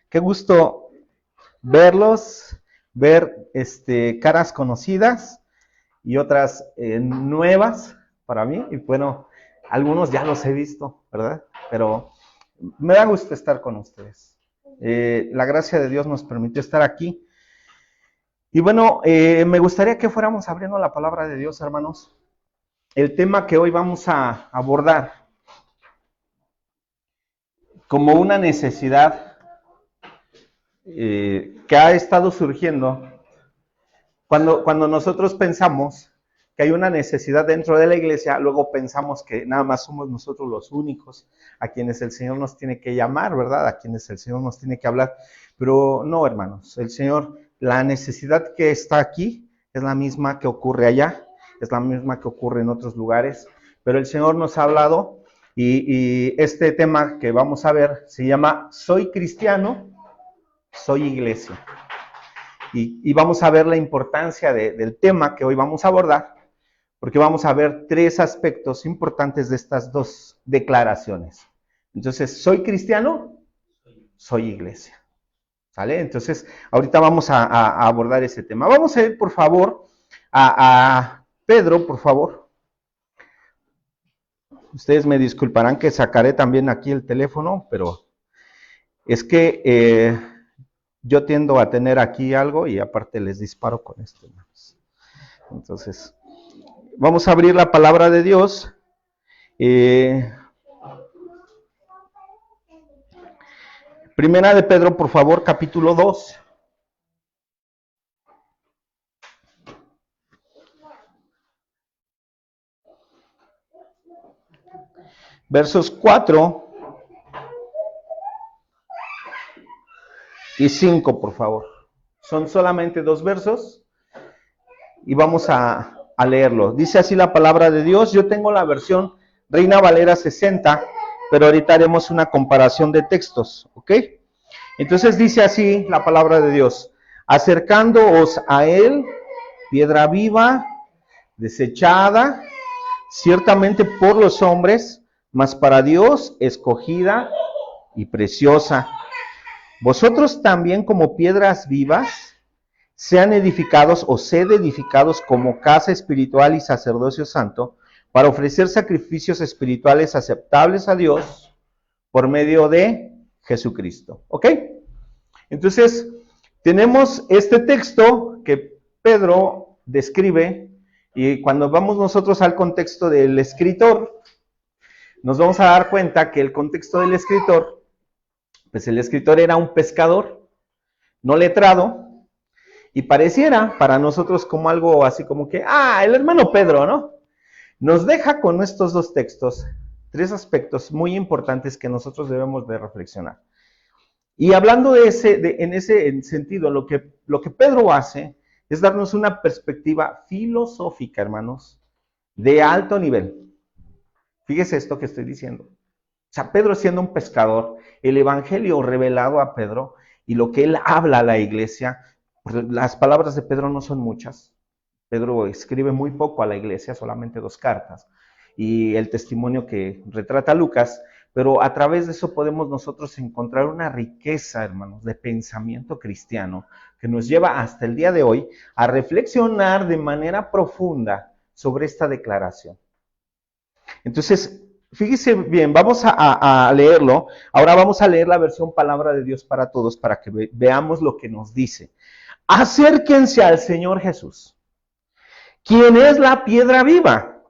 Qué gusto verlos, ver caras conocidas y otras nuevas para mí. Y bueno, algunos ya los he visto, ¿verdad? Pero me da gusto estar con ustedes. La gracia de Dios nos permitió estar aquí. Y bueno, me gustaría que fuéramos abriendo la palabra de Dios, hermanos. El tema que hoy vamos a abordar como una necesidad que ha estado surgiendo cuando nosotros pensamos que hay una necesidad dentro de la iglesia, luego pensamos que nada más somos nosotros los únicos a quienes el Señor nos tiene que llamar, ¿verdad? A quienes el Señor nos tiene que hablar. Pero no, hermanos, el Señor, la necesidad que está aquí es la misma que ocurre allá, es la misma que ocurre en otros lugares, pero el Señor nos ha hablado y este tema que vamos a ver se llama Soy cristiano, soy iglesia. Y vamos a ver la importancia del tema que hoy vamos a abordar, porque vamos a ver tres aspectos importantes de estas dos declaraciones. Entonces, ¿soy cristiano? Soy iglesia. ¿Sale? Entonces, ahorita vamos a abordar ese tema. Vamos a ir, por favor, a Pedro, por favor. Ustedes me disculparán que sacaré también aquí el teléfono, pero es que yo tiendo a tener aquí algo y aparte les disparo con esto. Entonces, vamos a abrir la palabra de Dios. Primera de Pedro, por favor, capítulo 2. Versos 4 y 5, por favor. Son solamente dos versos y vamos a leerlo. Dice así la palabra de Dios. Yo tengo la versión Reina Valera 60, pero ahorita haremos una comparación de textos, ¿ok? Entonces dice así la palabra de Dios. Acercándoos a él, piedra viva, desechada, ciertamente por los hombres, mas para Dios escogida y preciosa. Vosotros también como piedras vivas, sean edificados o sed edificados como casa espiritual y sacerdocio santo, para ofrecer sacrificios espirituales aceptables a Dios por medio de Jesucristo. ¿Ok? Entonces, tenemos este texto que Pedro describe, y cuando vamos nosotros al contexto del escritor, nos vamos a dar cuenta que el contexto del escritor, pues el escritor era un pescador, no letrado, y pareciera para nosotros como algo así como que, el hermano Pedro, ¿no? Nos deja con estos dos textos tres aspectos muy importantes que nosotros debemos de reflexionar. Y hablando en ese sentido, lo que Pedro hace es darnos una perspectiva filosófica, hermanos, de alto nivel. Fíjese esto que estoy diciendo. O sea, Pedro siendo un pescador, el evangelio revelado a Pedro y lo que él habla a la iglesia, las palabras de Pedro no son muchas. Pedro escribe muy poco a la iglesia, solamente 2 cartas. Y el testimonio que retrata Lucas, pero a través de eso podemos nosotros encontrar una riqueza, hermanos, de pensamiento cristiano que nos lleva hasta el día de hoy a reflexionar de manera profunda sobre esta declaración. Entonces, fíjese bien, vamos a leerlo. Ahora vamos a leer la versión Palabra de Dios para Todos para que veamos lo que nos dice. Acérquense al Señor Jesús, quien es la piedra viva,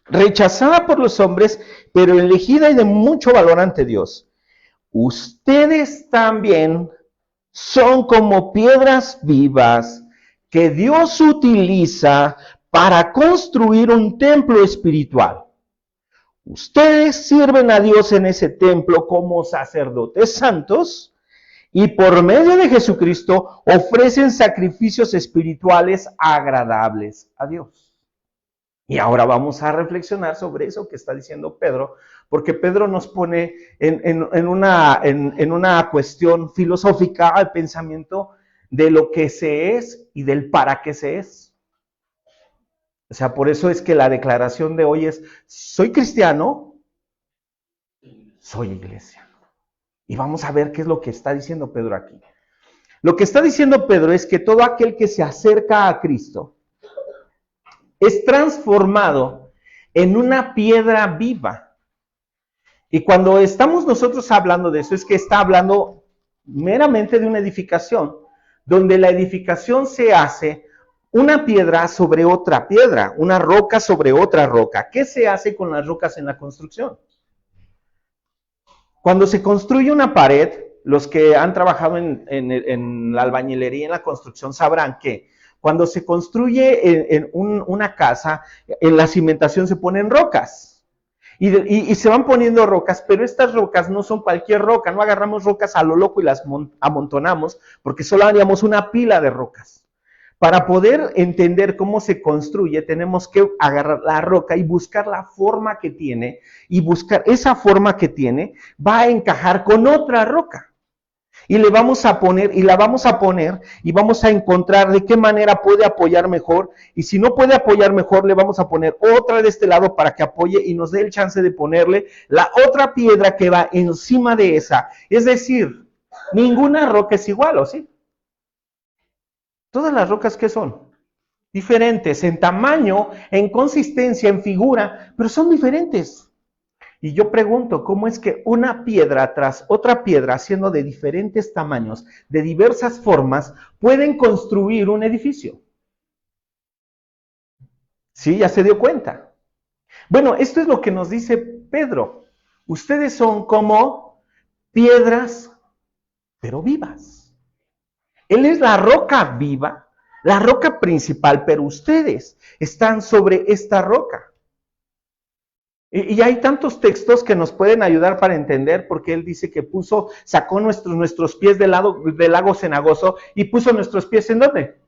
rechazada por los hombres, pero elegida y de mucho valor ante Dios. Ustedes también son como piedras vivas que Dios utiliza para construir un templo espiritual. Ustedes sirven a Dios en ese templo como sacerdotes santos y por medio de Jesucristo ofrecen sacrificios espirituales agradables a Dios. Y ahora vamos a reflexionar sobre eso que está diciendo Pedro, porque Pedro nos pone en una cuestión filosófica al pensamiento de lo que se es y del para qué se es. O sea, por eso es que la declaración de hoy es, soy cristiano, soy iglesia. Y vamos a ver qué es lo que está diciendo Pedro aquí. Lo que está diciendo Pedro es que todo aquel que se acerca a Cristo es transformado en una piedra viva. Y cuando estamos nosotros hablando de eso, es que está hablando meramente de una edificación, donde la edificación se hace una piedra sobre otra piedra, una roca sobre otra roca. ¿Qué se hace con las rocas en la construcción? Cuando se construye una pared, los que han trabajado en la albañilería, en la construcción, sabrán que cuando se construye una casa, en la cimentación se ponen rocas. Y se van poniendo rocas, pero estas rocas no son cualquier roca, no agarramos rocas a lo loco y las amontonamos, porque solo haríamos una pila de rocas. Para poder entender cómo se construye, tenemos que agarrar la roca y buscar la forma que tiene, y buscar esa forma que tiene, va a encajar con otra roca. Y le vamos a poner, y la vamos a poner, y vamos a encontrar de qué manera puede apoyar mejor, y si no puede apoyar mejor, le vamos a poner otra de este lado para que apoye y nos dé el chance de ponerle la otra piedra que va encima de esa. Es decir, ninguna roca es igual, ¿o sí? Todas las rocas, ¿qué son? Diferentes en tamaño, en consistencia, en figura, pero son diferentes. Y yo pregunto, ¿cómo es que una piedra tras otra piedra, siendo de diferentes tamaños, de diversas formas, pueden construir un edificio? ¿Sí? ¿Ya se dio cuenta? Bueno, esto es lo que nos dice Pedro. Ustedes son como piedras, pero vivas. Él es la roca viva, la roca principal, pero ustedes están sobre esta roca. Y hay tantos textos que nos pueden ayudar para entender, porque él dice que sacó nuestros pies del lago cenagoso y puso nuestros pies ¿en dónde?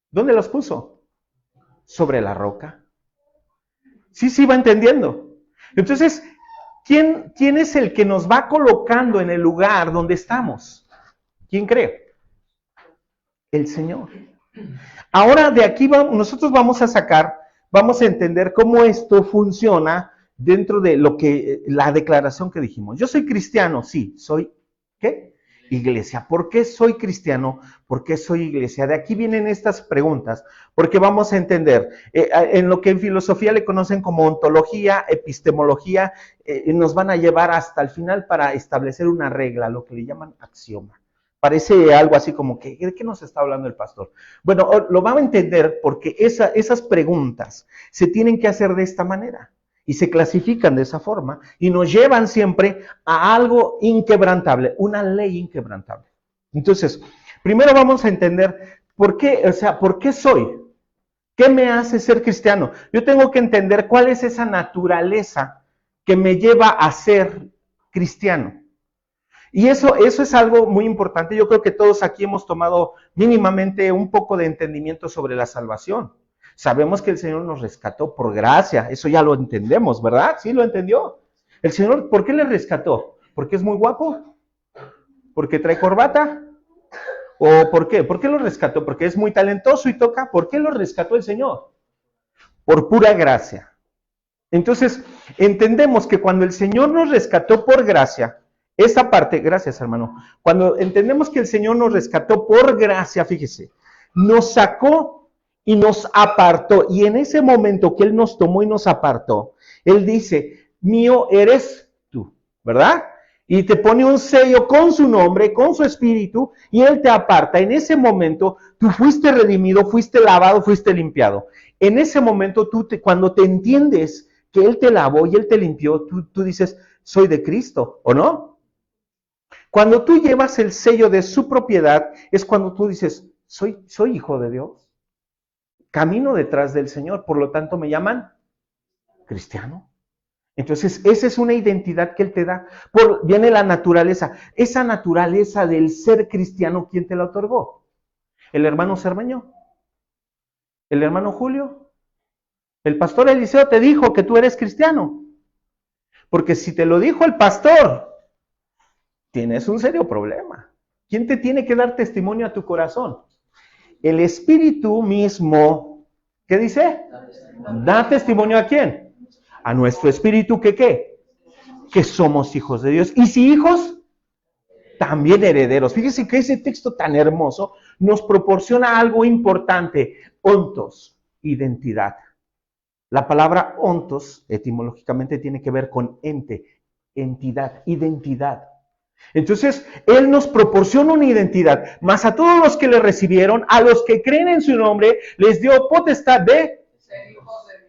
¿Dónde los puso? Sobre la roca. Sí, va entendiendo. Entonces, ¿quién es el que nos va colocando en el lugar donde estamos? ¿Quién cree? El Señor. Ahora de aquí nosotros vamos a entender cómo esto funciona dentro de la declaración que dijimos. Yo soy cristiano, sí, soy, ¿qué? Iglesia. ¿Por qué soy cristiano? ¿Por qué soy iglesia? De aquí vienen estas preguntas, porque vamos a entender, en lo que en filosofía le conocen como ontología, epistemología, nos van a llevar hasta el final para establecer una regla, lo que le llaman axioma. Parece algo así como que, ¿de qué nos está hablando el pastor? Bueno, lo van a entender porque esas preguntas se tienen que hacer de esta manera y se clasifican de esa forma y nos llevan siempre a algo inquebrantable, una ley inquebrantable. Entonces, primero vamos a entender por qué soy, qué me hace ser cristiano. Yo tengo que entender cuál es esa naturaleza que me lleva a ser cristiano. Y eso es algo muy importante. Yo creo que todos aquí hemos tomado mínimamente un poco de entendimiento sobre la salvación. Sabemos que el Señor nos rescató por gracia. Eso ya lo entendemos, ¿verdad? ¿Sí lo entendió? El Señor, ¿por qué le rescató? ¿Porque es muy guapo? ¿Porque trae corbata? ¿O por qué? ¿Por qué lo rescató? ¿Porque es muy talentoso y toca? ¿Por qué lo rescató el Señor? Por pura gracia. Entonces, entendemos que cuando el Señor nos rescató por gracia, esa parte, gracias hermano, cuando entendemos que el Señor nos rescató por gracia, fíjese, nos sacó y nos apartó, y en ese momento que Él nos tomó y nos apartó, Él dice, mío eres tú, ¿verdad? Y te pone un sello con su nombre, con su espíritu, y Él te aparta. En ese momento, tú fuiste redimido, fuiste lavado, fuiste limpiado. En ese momento, cuando te entiendes que Él te lavó y Él te limpió, tú dices, soy de Cristo, ¿o no? Cuando tú llevas el sello de su propiedad, es cuando tú dices, soy hijo de Dios. Camino detrás del Señor, por lo tanto me llaman cristiano. Entonces, esa es una identidad que Él te da. Viene la naturaleza. Esa naturaleza del ser cristiano, ¿quién te la otorgó? ¿El hermano Cermeño? ¿El hermano Julio? ¿El pastor Eliseo te dijo que tú eres cristiano? Porque si te lo dijo el pastor, tienes un serio problema. ¿Quién te tiene que dar testimonio a tu corazón? El Espíritu mismo, ¿qué dice? Da testimonio ¿a quién? A nuestro espíritu, ¿qué qué? que somos hijos de Dios. Y si hijos, también herederos. Fíjense que ese texto tan hermoso nos proporciona algo importante. Ontos, identidad. La palabra ontos, etimológicamente, tiene que ver con ente, entidad, identidad. Entonces, Él nos proporciona una identidad, mas a todos los que le recibieron, a los que creen en su nombre, les dio potestad de...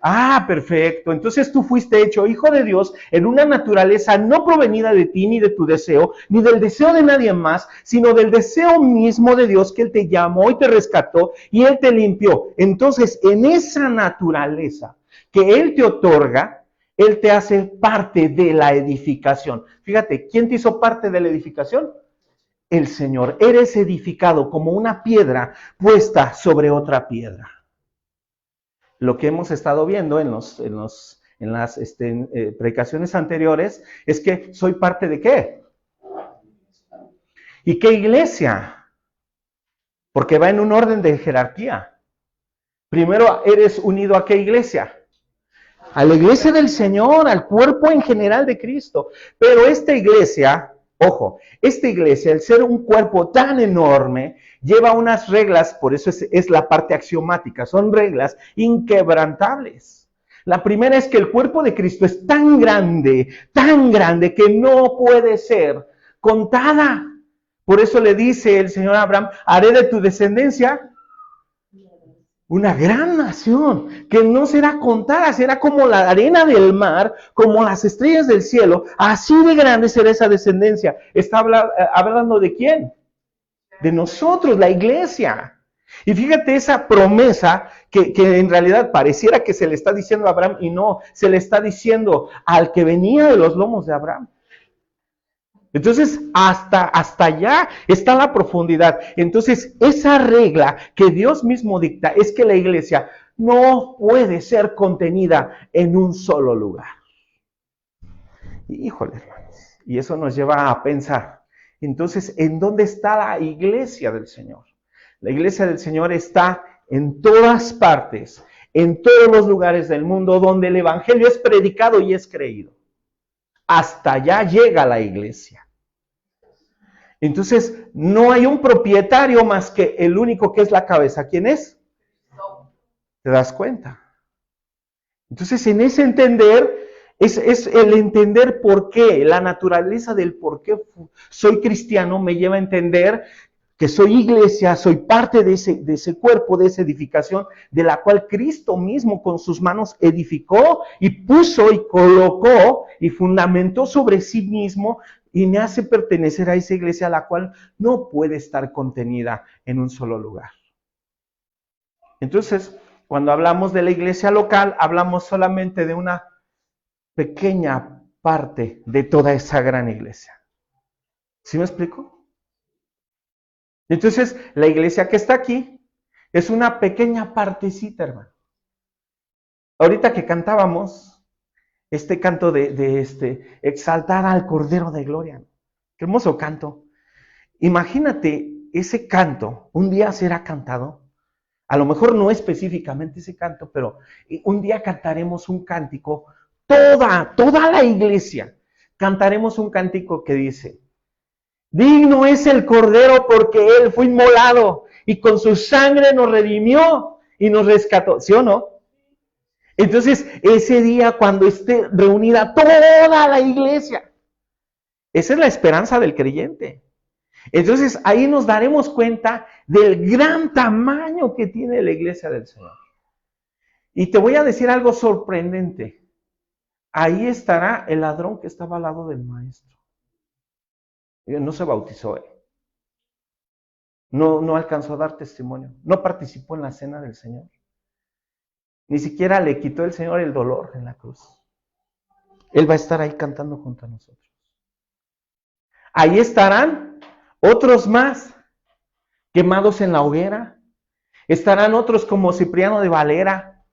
Ah, perfecto. Entonces tú fuiste hecho hijo de Dios en una naturaleza no provenida de ti ni de tu deseo, ni del deseo de nadie más, sino del deseo mismo de Dios que Él te llamó y te rescató y Él te limpió. Entonces, en esa naturaleza que Él te otorga, Él te hace parte de la edificación. Fíjate, ¿quién te hizo parte de la edificación? El Señor. Eres edificado como una piedra puesta sobre otra piedra. Lo que hemos estado viendo en las predicaciones anteriores es que soy parte de ¿qué? ¿Y qué iglesia? Porque va en un orden de jerarquía. Primero eres unido a ¿qué iglesia? A la iglesia del Señor, al cuerpo en general de Cristo. Pero esta iglesia, ojo, esta iglesia, al ser un cuerpo tan enorme, lleva unas reglas, por eso es la parte axiomática, son reglas inquebrantables. La primera es que el cuerpo de Cristo es tan grande que no puede ser contada. Por eso le dice el Señor a Abraham, haré de tu descendencia una gran nación, que no será contada, será como la arena del mar, como las estrellas del cielo, así de grande será esa descendencia. ¿Está hablando de quién? De nosotros, la iglesia. Y fíjate esa promesa que en realidad pareciera que se le está diciendo a Abraham y no, se le está diciendo al que venía de los lomos de Abraham. Entonces, hasta allá está la profundidad. Entonces, esa regla que Dios mismo dicta es que la iglesia no puede ser contenida en un solo lugar. Híjole, hermanos. Y eso nos lleva a pensar. Entonces, ¿en dónde está la iglesia del Señor? La iglesia del Señor está en todas partes, en todos los lugares del mundo donde el evangelio es predicado y es creído. Hasta allá llega la iglesia. Entonces, no hay un propietario más que el único que es la cabeza. ¿Quién es? ¿Te das cuenta? Entonces, en ese entender, es el entender por qué, la naturaleza del por qué soy cristiano me lleva a entender que soy iglesia, soy parte de ese cuerpo, de esa edificación, de la cual Cristo mismo con sus manos edificó y puso y colocó y fundamentó sobre sí mismo y me hace pertenecer a esa iglesia a la cual no puede estar contenida en un solo lugar. Entonces, cuando hablamos de la iglesia local, hablamos solamente de una pequeña parte de toda esa gran iglesia. ¿Sí me explico? Entonces, la iglesia que está aquí es una pequeña partecita, hermano. Ahorita que cantábamos este canto de exaltar al Cordero de Gloria. Qué hermoso canto. Imagínate ese canto, un día será cantado. A lo mejor no específicamente ese canto, pero un día cantaremos un cántico, toda la iglesia, cantaremos un cántico que dice, digno es el Cordero porque Él fue inmolado y con su sangre nos redimió y nos rescató, ¿sí o no? Entonces, ese día cuando esté reunida toda la iglesia, esa es la esperanza del creyente. Entonces, ahí nos daremos cuenta del gran tamaño que tiene la iglesia del Señor. Y te voy a decir algo sorprendente. Ahí estará el ladrón que estaba al lado del maestro. No se bautizó él. No alcanzó a dar testimonio. No participó en la cena del Señor. Ni siquiera le quitó el Señor el dolor en la cruz. Él va a estar ahí cantando junto a nosotros. Ahí estarán otros más quemados en la hoguera. Estarán otros como Cipriano de Valera,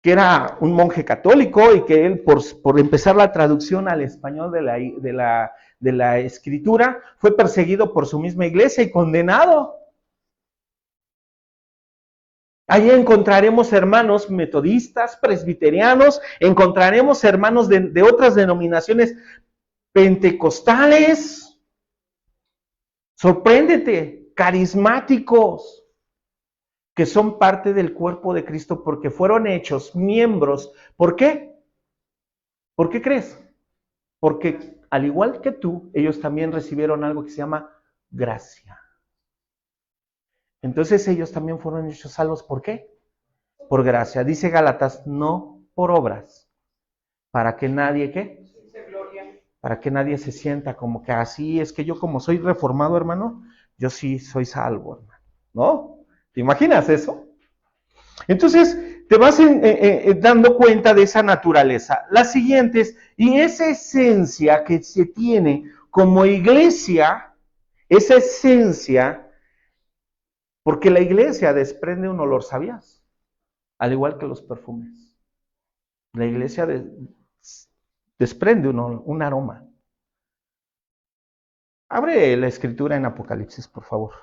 que era un monje católico y que él, por empezar la traducción al español de la escritura, fue perseguido por su misma iglesia y condenado. Ahí encontraremos hermanos metodistas, presbiterianos, encontraremos hermanos de otras denominaciones pentecostales. Sorpréndete, carismáticos, que son parte del cuerpo de Cristo porque fueron hechos miembros. ¿Por qué? ¿Por qué crees? Porque al igual que tú, ellos también recibieron algo que se llama gracia. Entonces ellos también fueron hechos salvos. ¿Por qué? Por gracia. Dice Gálatas, no por obras. Para que nadie, ¿qué? Para que nadie se sienta como que así, es que yo como soy reformado, hermano, yo sí soy salvo, hermano. ¿No? ¿Te imaginas eso? Entonces, te vas dando cuenta de esa naturaleza. Las siguientes, y esa esencia que se tiene como iglesia, esa esencia, porque la iglesia desprende un olor, ¿sabías? Al igual que los perfumes. La iglesia desprende un aroma. Abre la escritura en Apocalipsis, por favor.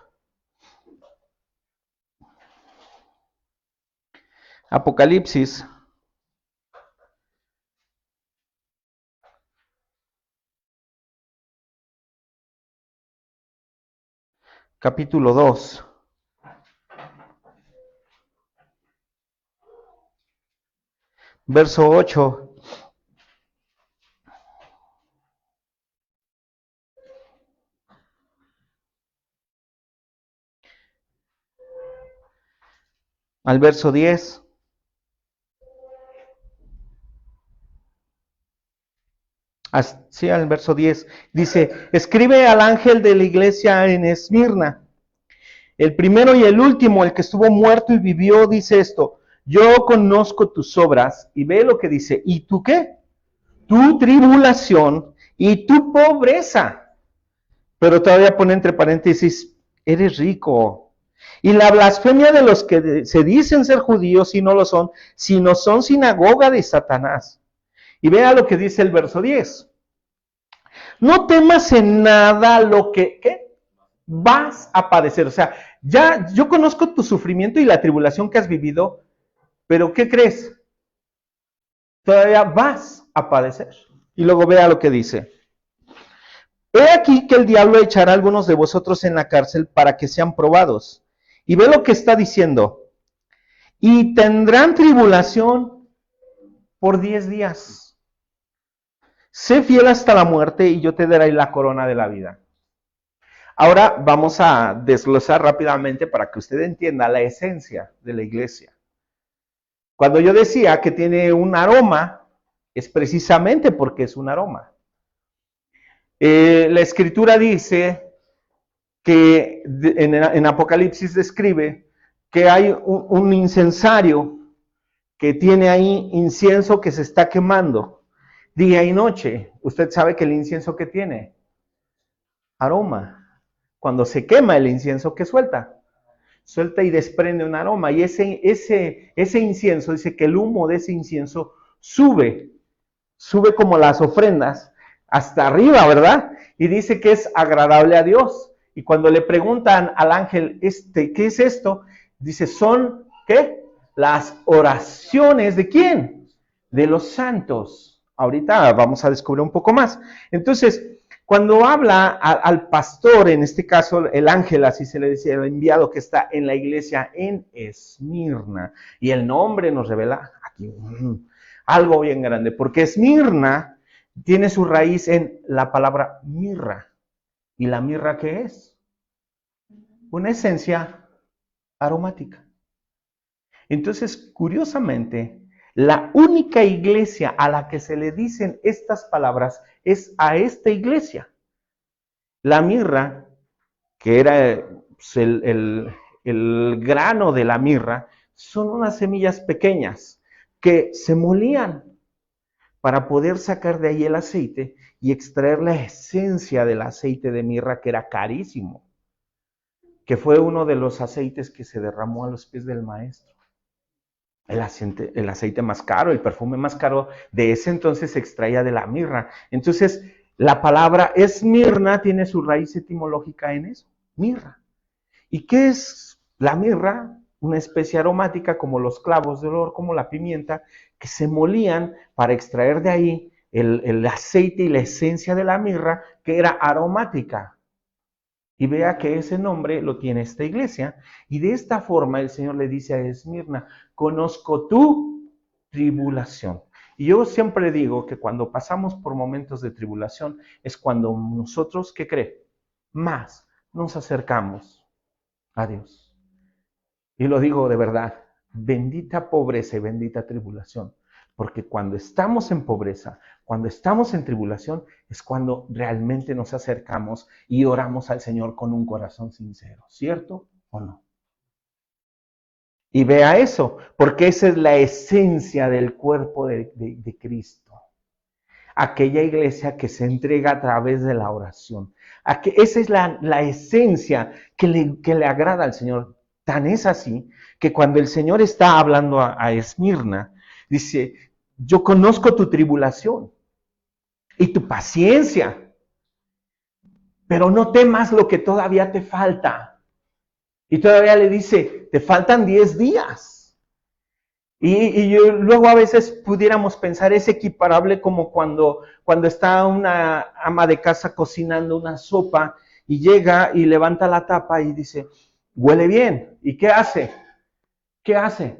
Apocalipsis, capítulo 2. Verso 8. Al verso 10. Así al verso 10. Dice, escribe al ángel de la iglesia en Esmirna. El primero y el último, el que estuvo muerto y vivió, dice esto. Yo conozco tus obras. Y ve lo que dice. ¿Y tú qué? Tu tribulación y tu pobreza. Pero todavía pone entre paréntesis, eres rico. Y la blasfemia de los que se dicen ser judíos y no lo son, sino son sinagoga de Satanás. Y vea lo que dice el verso 10. No temas en nada lo que ¿qué? Vas a padecer. O sea, ya yo conozco tu sufrimiento y la tribulación que has vivido, pero ¿qué crees? Todavía vas a padecer. Y luego vea lo que dice. He aquí que el diablo echará a algunos de vosotros en la cárcel para que sean probados. Y ve lo que está diciendo. Y tendrán tribulación por 10 días. Sé fiel hasta la muerte y yo te daré la corona de la vida. Ahora vamos a desglosar rápidamente para que usted entienda la esencia de la iglesia. Cuando yo decía que tiene un aroma, es precisamente porque es un aroma. La escritura dice que en Apocalipsis describe que hay un incensario que tiene ahí incienso que se está quemando día y noche. Usted sabe que el incienso que tiene aroma. Cuando se quema el incienso, ¿qué suelta? Suelta y desprende un aroma. Y ese incienso, dice que el humo de ese incienso sube como las ofrendas hasta arriba, ¿verdad? Y dice que es agradable a Dios. Y cuando le preguntan al ángel, ¿qué es esto? Dice, son, ¿qué? Las oraciones ¿de quién? De los santos. Ahorita vamos a descubrir un poco más. Entonces, cuando habla al pastor, en este caso el ángel, así se le decía, el enviado que está en la iglesia en Esmirna, y el nombre nos revela aquí algo bien grande, porque Esmirna tiene su raíz en la palabra mirra. ¿Y la mirra qué es? Una esencia aromática. Entonces, curiosamente, la única iglesia a la que se le dicen estas palabras es a esta iglesia. La mirra, que era pues, el grano de la mirra, son unas semillas pequeñas que se molían para poder sacar de ahí el aceite y extraer la esencia del aceite de mirra, que era carísimo, que fue uno de los aceites que se derramó a los pies del maestro. El aceite más caro, el perfume más caro de ese entonces se extraía de la mirra. Entonces, la palabra Esmirna tiene su raíz etimológica en eso, mirra. ¿Y qué es la mirra? una especie aromática como los clavos de olor, como la pimienta, que se molían para extraer de ahí el aceite y la esencia de la mirra, que era aromática. Y vea que ese nombre lo tiene esta iglesia. Y de esta forma el Señor le dice a Esmirna, conozco tu tribulación. Y yo siempre digo que cuando pasamos por momentos de tribulación es cuando nosotros, ¿qué cree? Más nos acercamos a Dios. Y lo digo de verdad, bendita pobreza y bendita tribulación. Porque cuando estamos en pobreza, cuando estamos en tribulación, es cuando realmente nos acercamos y oramos al Señor con un corazón sincero. ¿Cierto o no? Y vea eso, porque esa es la esencia del cuerpo de Cristo. Aquella iglesia que se entrega a través de la oración. Esa es la esencia que le agrada al Señor. Tan es así que cuando el Señor está hablando a Esmirna, dice, yo conozco tu tribulación y tu paciencia, pero no temas lo que todavía te falta. Y todavía le dice, te faltan 10 días. Y luego a veces pudiéramos pensar, es equiparable como cuando está una ama de casa cocinando una sopa y llega y levanta la tapa y dice, huele bien. ¿Y qué hace? ¿Qué hace?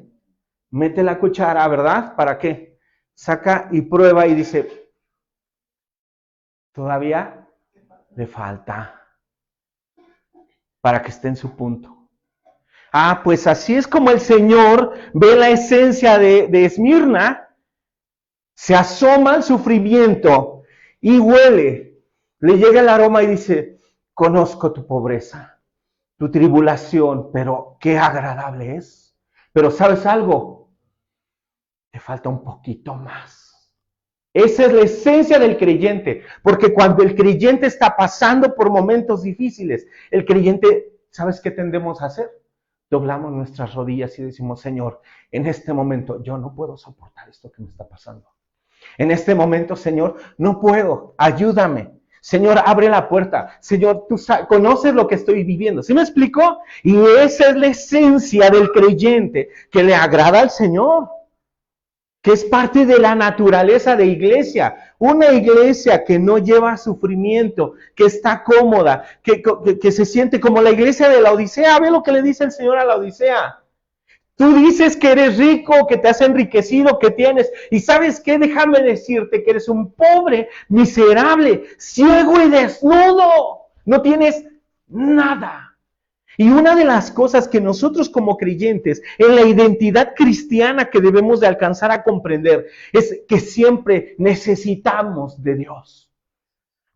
Mete la cuchara, ¿verdad? ¿Para qué? Saca y prueba y dice, todavía le falta para que esté en su punto. Ah, pues así es como el Señor ve la esencia de Esmirna, se asoma al sufrimiento y huele, le llega el aroma y dice, conozco tu pobreza, tu tribulación, pero qué agradable es. Pero ¿sabes algo? Te falta un poquito más. Esa es la esencia del creyente, porque cuando el creyente está pasando por momentos difíciles, el creyente, ¿sabes qué tendemos a hacer? Doblamos nuestras rodillas y decimos, Señor, en este momento yo no puedo soportar esto que me está pasando. En este momento, Señor, no puedo, ayúdame. Señor, abre la puerta. Señor, tú conoces lo que estoy viviendo. ¿Sí me explico? Y esa es la esencia del creyente que le agrada al Señor, que es parte de la naturaleza de iglesia. Una iglesia que no lleva sufrimiento, que está cómoda, que se siente como la iglesia de la Odisea. Ve lo que le dice el Señor a la Odisea. Tú dices que eres rico, que te has enriquecido, que tienes. Y ¿sabes qué? Déjame decirte que eres un pobre, miserable, ciego y desnudo. No tienes nada. Y una de las cosas que nosotros como creyentes, en la identidad cristiana que debemos de alcanzar a comprender, es que siempre necesitamos de Dios.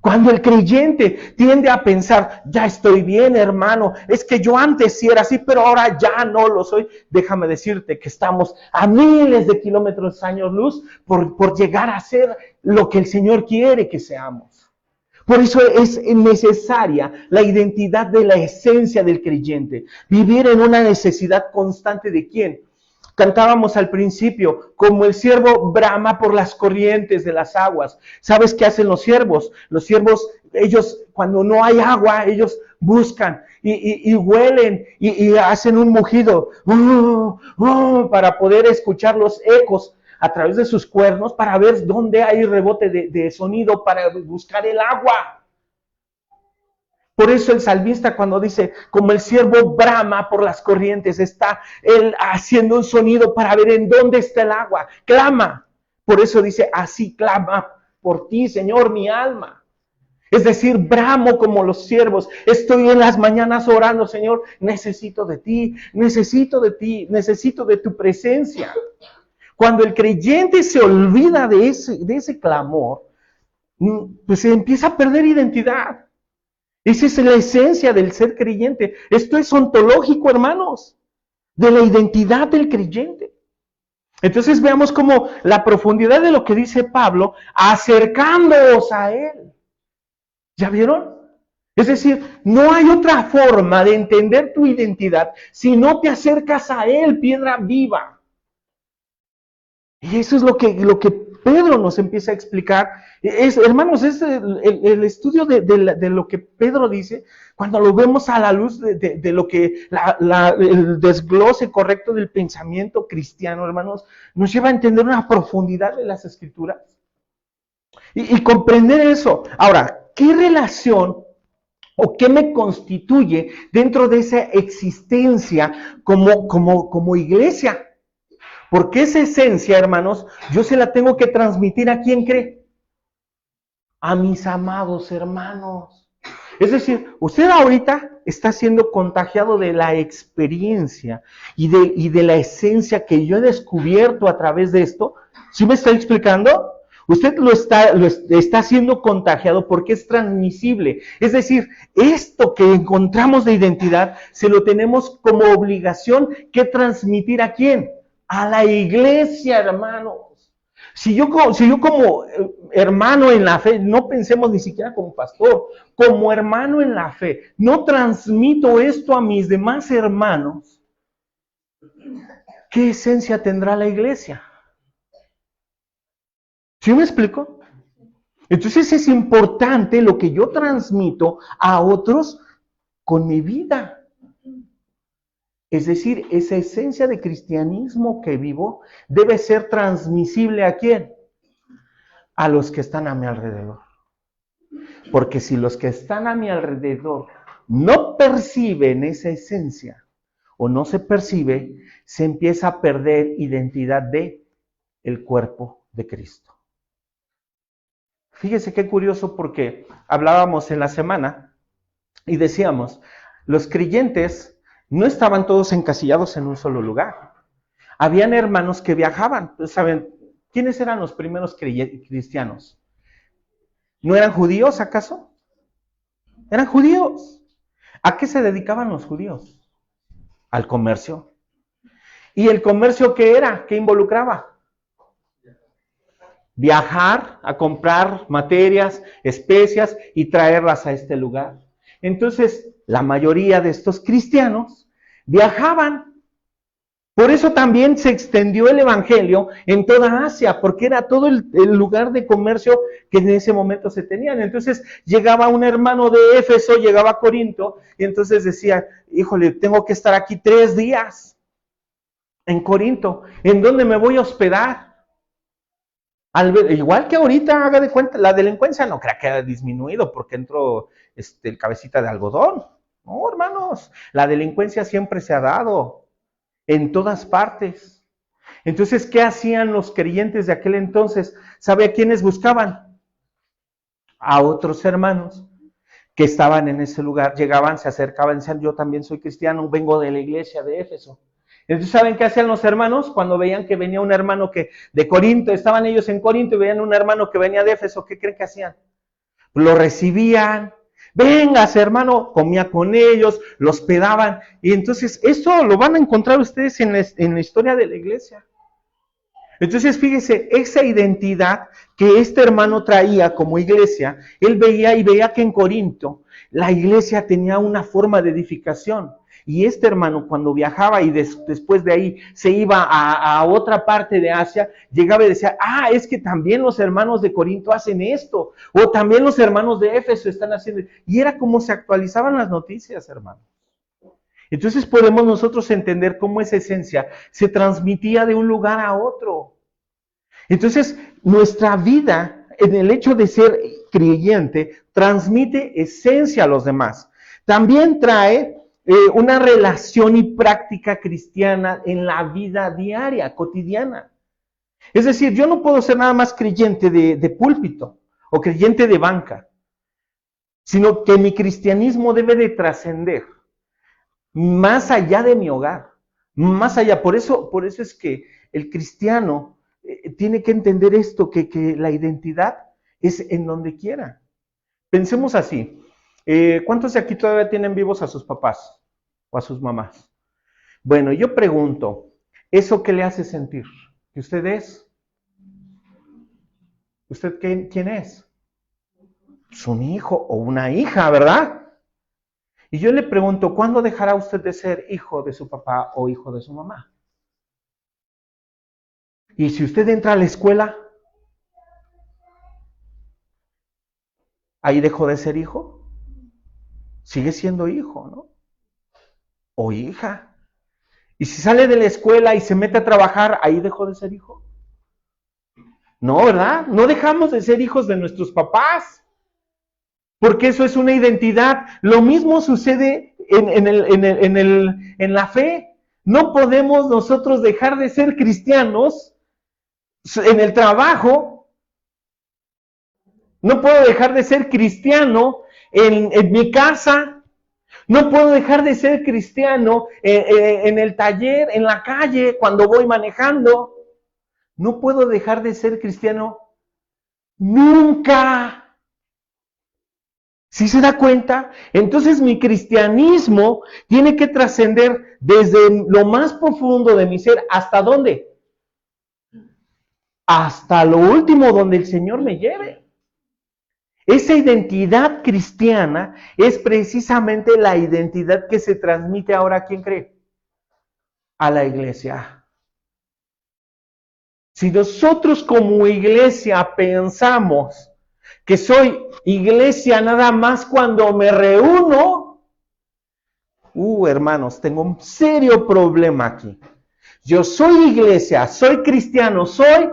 Cuando el creyente tiende a pensar, ya estoy bien, hermano, es que yo antes sí era así, pero ahora ya no lo soy. Déjame decirte que estamos a miles de kilómetros años luz por llegar a ser lo que el Señor quiere que seamos. Por eso es necesaria la identidad de la esencia del creyente. Vivir en una necesidad constante de ¿quién? Cantábamos al principio, como el ciervo brama por las corrientes de las aguas. ¿Sabes qué hacen los ciervos? Los ciervos, ellos, cuando no hay agua, ellos buscan y huelen y hacen un mugido para poder escuchar los ecos a través de sus cuernos para ver dónde hay rebote de sonido para buscar el agua. Por eso el salmista cuando dice, como el ciervo brama por las corrientes, está él haciendo un sonido para ver en dónde está el agua. Clama. Por eso dice, así clama por ti, Señor, mi alma. Es decir, bramo como los ciervos. Estoy en las mañanas orando, Señor, necesito de ti, necesito de tu presencia. Cuando el creyente se olvida de ese clamor, pues se empieza a perder identidad. Esa es la esencia del ser creyente. Esto es ontológico, hermanos, de la identidad del creyente. Entonces veamos como la profundidad de lo que dice Pablo, acercándoos a Él. ¿Ya vieron? Es decir, no hay otra forma de entender tu identidad si no te acercas a Él, piedra viva. Y eso es lo que Pedro nos empieza a explicar, hermanos, es el estudio de lo que Pedro dice, cuando lo vemos a la luz de lo que el desglose correcto del pensamiento cristiano, hermanos, nos lleva a entender una profundidad de las Escrituras y comprender eso. Ahora, ¿qué relación o qué me constituye dentro de esa existencia como iglesia? Porque esa esencia, hermanos, yo se la tengo que transmitir ¿a quién cree? A mis amados hermanos. Es decir, usted ahorita está siendo contagiado de la experiencia y de la esencia que yo he descubierto a través de esto. ¿Sí me está explicando? Usted lo está siendo contagiado porque es transmisible. Es decir, esto que encontramos de identidad, se lo tenemos como obligación que transmitir ¿a quién? A la iglesia, hermanos. Si yo como hermano en la fe, no pensemos ni siquiera como pastor, como hermano en la fe, no transmito esto a mis demás hermanos, ¿qué esencia tendrá la iglesia? ¿Sí me explico? Entonces es importante lo que yo transmito a otros con mi vida. Es decir, esa esencia de cristianismo que vivo debe ser transmisible ¿a quién? A los que están a mi alrededor. Porque si los que están a mi alrededor no perciben esa esencia o no se percibe, se empieza a perder identidad de el cuerpo de Cristo. Fíjese qué curioso porque hablábamos en la semana y decíamos, los creyentes no estaban todos encasillados en un solo lugar. Habían hermanos que viajaban. ¿Saben quiénes eran los primeros cristianos? ¿No eran judíos acaso? Eran judíos. ¿A qué se dedicaban los judíos? Al comercio. ¿Y el comercio qué era? ¿Qué involucraba? Viajar a comprar materias, especias y traerlas a este lugar. Entonces, la mayoría de estos cristianos viajaban. Por eso también se extendió el evangelio en toda Asia, porque era todo el lugar de comercio que en ese momento se tenían. Entonces llegaba un hermano de Éfeso, llegaba a Corinto, y entonces decía, híjole, tengo que estar aquí 3 días en Corinto. ¿En dónde me voy a hospedar? Igual que ahorita, haga de cuenta, la delincuencia no crea que ha disminuido porque entró el cabecita de algodón. No, hermanos, la delincuencia siempre se ha dado en todas partes. Entonces, ¿qué hacían los creyentes de aquel entonces? ¿Sabe a quiénes buscaban? A otros hermanos que estaban en ese lugar. Llegaban, se acercaban, decían, yo también soy cristiano, vengo de la iglesia de Éfeso. Entonces, ¿saben qué hacían los hermanos? Cuando veían que venía un hermano que de Corinto, estaban ellos en Corinto y veían un hermano que venía de Éfeso, ¿qué creen que hacían? Lo recibían, vengas hermano, comía con ellos, los hospedaban, y entonces esto lo van a encontrar ustedes en la historia de la iglesia. Entonces fíjese, esa identidad que este hermano traía como iglesia, él veía que en Corinto la iglesia tenía una forma de edificación. Y este hermano cuando viajaba y después de ahí se iba a otra parte de Asia, llegaba y decía, es que también los hermanos de Corinto hacen esto, o también los hermanos de Éfeso están haciendo. Y era como se actualizaban las noticias, hermano. Entonces podemos nosotros entender cómo esa esencia se transmitía de un lugar a otro. Entonces nuestra vida, en el hecho de ser creyente, transmite esencia a los demás. También trae una relación y práctica cristiana en la vida diaria, cotidiana. Es decir, yo no puedo ser nada más creyente de púlpito o creyente de banca, sino que mi cristianismo debe de trascender más allá de mi hogar, más allá. Por eso es que el cristiano tiene que entender esto, que la identidad es en donde quiera. Pensemos así. ¿Cuántos de aquí todavía tienen vivos a sus papás o a sus mamás? Bueno, yo pregunto, ¿eso qué le hace sentir? ¿Que usted es? ¿Usted quién es? Es un hijo o una hija, ¿verdad? Y yo le pregunto, ¿cuándo dejará usted de ser hijo de su papá o hijo de su mamá? Y si usted entra a la escuela, ahí dejó de ser hijo. Sigue siendo hijo, ¿no? O hija. Y si sale de la escuela y se mete a trabajar, ahí dejó de ser hijo. No, ¿verdad? No dejamos de ser hijos de nuestros papás, porque eso es una identidad. Lo mismo sucede en la fe. No podemos nosotros dejar de ser cristianos en el trabajo. No puedo dejar de ser cristiano en mi casa. No puedo dejar de ser cristiano en el taller, en la calle, cuando voy manejando. No puedo dejar de ser cristiano nunca. ¿Sí se da cuenta? Entonces mi cristianismo tiene que trascender desde lo más profundo de mi ser. ¿Hasta dónde? Hasta lo último donde el Señor me lleve. Esa identidad cristiana es precisamente la identidad que se transmite ahora, ¿a quién cree? A la iglesia. Si nosotros como iglesia pensamos que soy iglesia nada más cuando me reúno, hermanos, tengo un serio problema aquí. Yo soy iglesia, soy cristiano, soy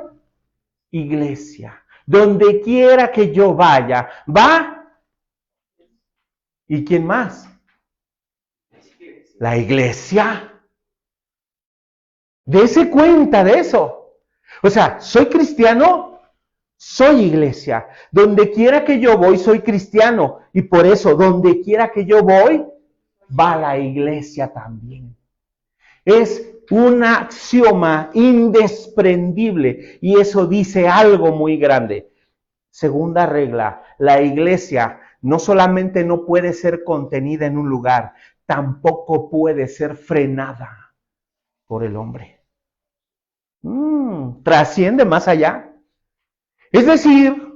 iglesia. Donde quiera que yo vaya, va. ¿Y quién más? La iglesia. Dese cuenta de eso. O sea, soy cristiano, soy iglesia. Donde quiera que yo voy, soy cristiano. Y por eso, donde quiera que yo voy, va la iglesia también. Es un axioma indesprendible y eso dice algo muy grande. Segunda regla, la iglesia no solamente no puede ser contenida en un lugar, tampoco puede ser frenada por el hombre. Trasciende más allá. Es decir,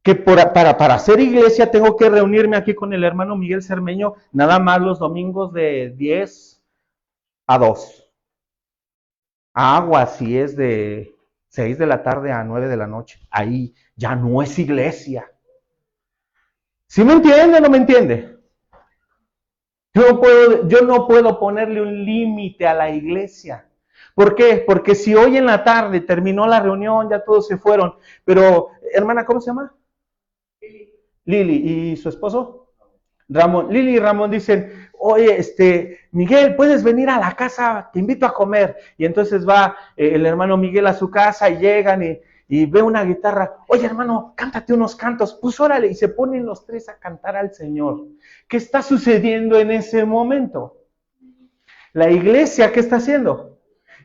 que para ser iglesia tengo que reunirme aquí con el hermano Miguel Cermeño nada más los domingos de 10 a 2. Agua si es de 6 de la tarde a 9 de la noche. Ahí ya no es iglesia. ¿Sí me entiende o no me entiende? Yo no puedo ponerle un límite a la iglesia. ¿Por qué? Porque si hoy en la tarde terminó la reunión, ya todos se fueron, pero, hermana, ¿cómo se llama? Lili. ¿Y su esposo? Ramón. Lili y Ramón dicen, oye, Miguel, ¿puedes venir a la casa? Te invito a comer. Y entonces va el hermano Miguel a su casa y llegan y ve una guitarra. Oye, hermano, cántate unos cantos. Pues órale, y se ponen los tres a cantar al Señor. ¿Qué está sucediendo en ese momento? La iglesia, ¿qué está haciendo?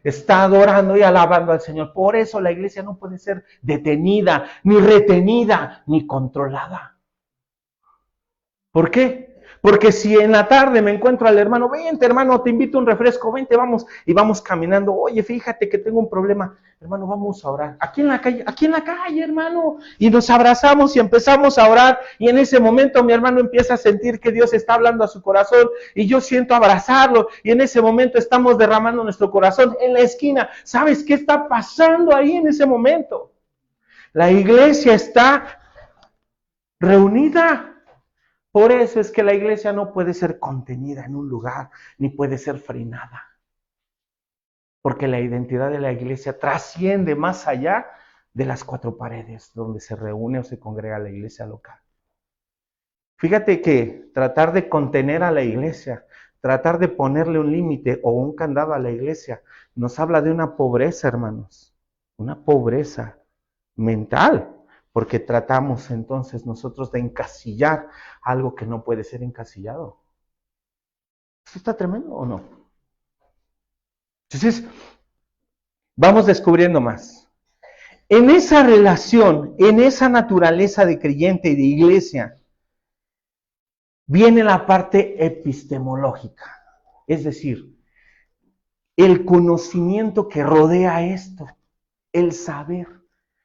Está adorando y alabando al Señor. Por eso la iglesia no puede ser detenida, ni retenida, ni controlada. ¿Por qué? Porque si en la tarde me encuentro al hermano, vente hermano, te invito a un refresco, vente, vamos, y vamos caminando, oye, fíjate que tengo un problema, hermano, vamos a orar, aquí en la calle, hermano, y nos abrazamos y empezamos a orar, y en ese momento mi hermano empieza a sentir que Dios está hablando a su corazón, y yo siento abrazarlo, y en ese momento estamos derramando nuestro corazón en la esquina. ¿Sabes qué está pasando ahí en ese momento? La iglesia está reunida. Por eso es que la iglesia no puede ser contenida en un lugar, ni puede ser frenada. Porque la identidad de la iglesia trasciende más allá de las cuatro paredes donde se reúne o se congrega la iglesia local. Fíjate que tratar de contener a la iglesia, tratar de ponerle un límite o un candado a la iglesia, nos habla de una pobreza, hermanos, una pobreza mental. Porque tratamos entonces nosotros de encasillar algo que no puede ser encasillado. ¿Esto está tremendo o no? Entonces, vamos descubriendo más. En esa relación, en esa naturaleza de creyente y de iglesia, viene la parte epistemológica. Es decir, el conocimiento que rodea esto, el saber.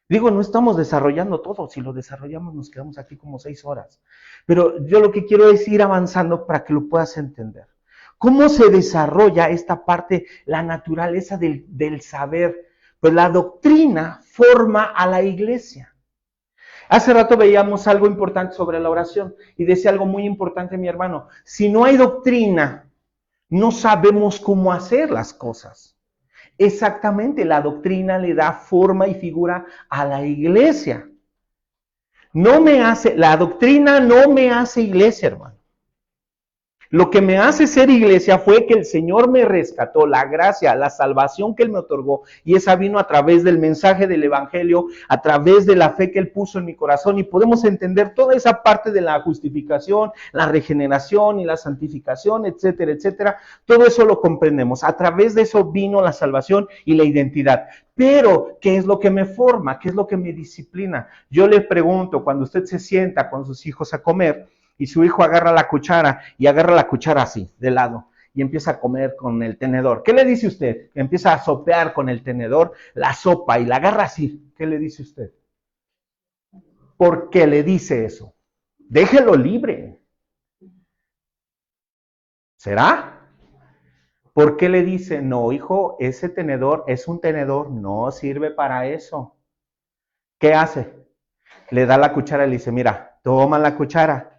Digo, no estamos desarrollando todo, si lo desarrollamos nos quedamos aquí como 6 horas. Pero yo lo que quiero es ir avanzando para que lo puedas entender. ¿Cómo se desarrolla esta parte, la naturaleza del saber? Pues la doctrina forma a la iglesia. Hace rato veíamos algo importante sobre la oración y decía algo muy importante, mi hermano. Si no hay doctrina, no sabemos cómo hacer las cosas. Exactamente, la doctrina le da forma y figura a la iglesia. La doctrina no me hace iglesia, hermano. Lo que me hace ser iglesia fue que el Señor me rescató, la gracia, la salvación que Él me otorgó, y esa vino a través del mensaje del Evangelio, a través de la fe que Él puso en mi corazón, y podemos entender toda esa parte de la justificación, la regeneración y la santificación, etcétera, etcétera. Todo eso lo comprendemos. A través de eso vino la salvación y la identidad. Pero, ¿qué es lo que me forma? ¿Qué es lo que me disciplina? Yo le pregunto, cuando usted se sienta con sus hijos a comer, y su hijo agarra la cuchara y agarra la cuchara así, de lado, y empieza a comer con el tenedor. ¿Qué le dice usted? Empieza a sopear con el tenedor la sopa y la agarra así. ¿Qué le dice usted? ¿Por qué le dice eso? Déjelo libre. ¿Será? ¿Por qué le dice, no, hijo, ese tenedor es un tenedor, no sirve para eso? ¿Qué hace? Le da la cuchara y le dice, mira, toma la cuchara.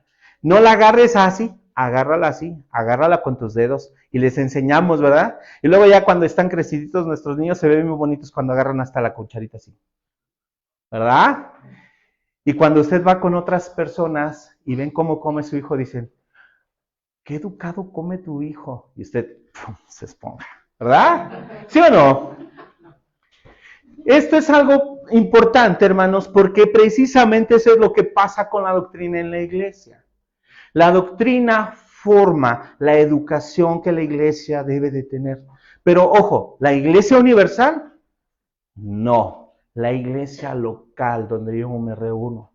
No la agarres así, agárrala así, agárrala con tus dedos y les enseñamos, ¿verdad? Y luego ya cuando están creciditos nuestros niños se ven muy bonitos cuando agarran hasta la cucharita así, ¿verdad? Y cuando usted va con otras personas y ven cómo come su hijo, dicen, qué educado come tu hijo. Y usted ¡pum!, se esponja, ¿verdad? ¿Sí o no? Esto es algo importante, hermanos, porque precisamente eso es lo que pasa con la doctrina en la iglesia. La doctrina forma la educación que la iglesia debe de tener. Pero ojo, ¿la iglesia universal? No, la iglesia local donde yo me reúno.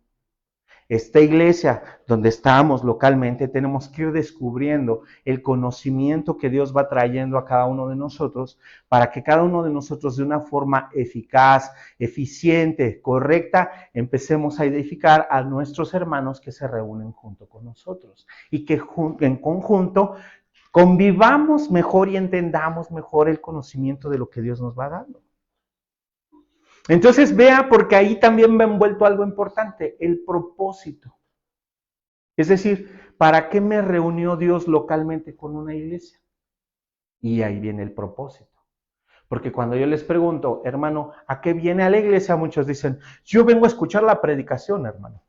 Esta iglesia donde estamos localmente tenemos que ir descubriendo el conocimiento que Dios va trayendo a cada uno de nosotros para que cada uno de nosotros de una forma eficaz, eficiente, correcta, empecemos a edificar a nuestros hermanos que se reúnen junto con nosotros y que en conjunto convivamos mejor y entendamos mejor el conocimiento de lo que Dios nos va dando. Entonces vea, porque ahí también me ha envuelto algo importante, el propósito. Es decir, ¿para qué me reunió Dios localmente con una iglesia? Y ahí viene el propósito. Porque cuando yo les pregunto, hermano, ¿a qué viene a la iglesia? Muchos dicen, yo vengo a escuchar la predicación, hermano.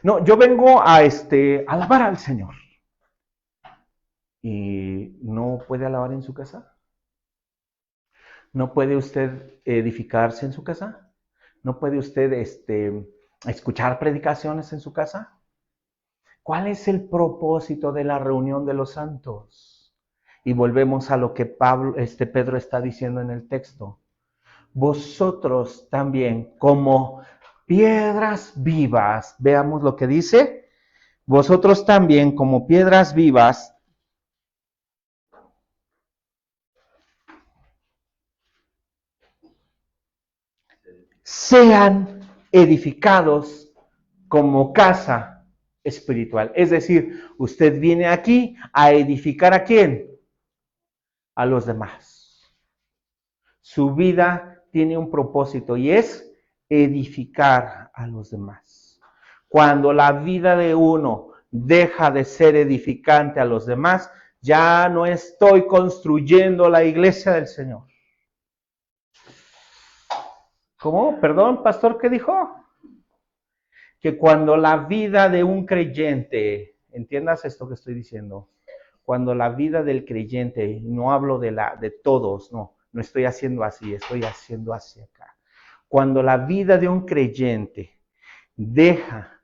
No, yo vengo a alabar al Señor. ¿Y no puede alabar en su casa? ¿No puede usted edificarse en su casa? ¿No puede usted escuchar predicaciones en su casa? ¿Cuál es el propósito de la reunión de los santos? Y volvemos a lo que Pedro está diciendo en el texto. Vosotros también, como piedras vivas, veamos lo que dice. Vosotros también, como piedras vivas, sean edificados como casa espiritual. Es decir, usted viene aquí a edificar ¿a quién? A los demás. Su vida tiene un propósito y es edificar a los demás. Cuando la vida de uno deja de ser edificante a los demás, ya no estoy construyendo la iglesia del Señor. ¿Cómo? Perdón, pastor, ¿qué dijo? Que cuando la vida de un creyente, entiendas esto que estoy diciendo, cuando la vida del creyente, no hablo de todos, no estoy haciendo así, estoy haciendo hacia acá. Cuando la vida de un creyente deja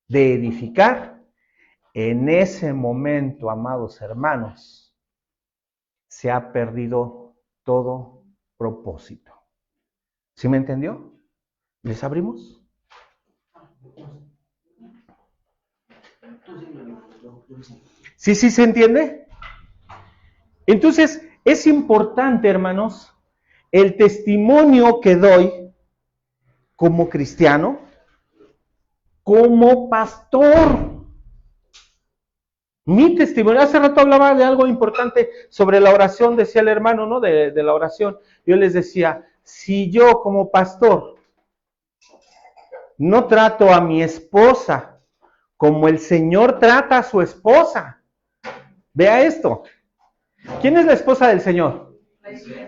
de edificar, en ese momento, amados hermanos, se ha perdido todo propósito. ¿Sí me entendió? ¿Les abrimos? ¿Sí se entiende? Entonces, es importante, hermanos, el testimonio que doy como cristiano, como pastor. Mi testimonio, hace rato hablaba de algo importante sobre la oración, decía el hermano, ¿no? De la oración. Yo les decía, si yo como pastor no trato a mi esposa como el Señor trata a su esposa. Vea esto. ¿Quién es la esposa del Señor?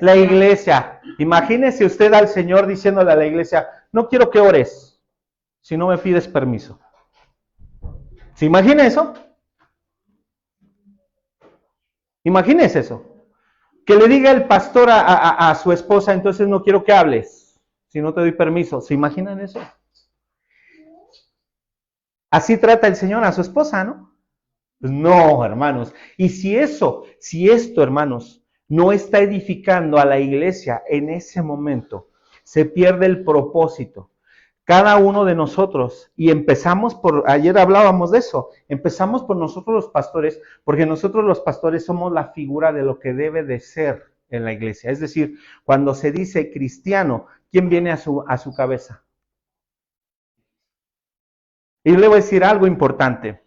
La iglesia. Imagínese usted al Señor diciéndole a la iglesia, no quiero que ores si no me pides permiso. ¿Se imagina eso? Imagínese eso. Que le diga el pastor a su esposa, entonces no quiero que hables si no te doy permiso. ¿Se imaginan eso? Así trata el Señor a su esposa, ¿no? Pues no, hermanos. Y si esto, hermanos, no está edificando a la iglesia en ese momento, se pierde el propósito. Cada uno de nosotros, y empezamos por, ayer hablábamos de eso, empezamos por nosotros los pastores, porque nosotros los pastores somos la figura de lo que debe de ser en la iglesia. Es decir, cuando se dice cristiano, ¿quién viene a su cabeza? Y le voy a decir algo importante.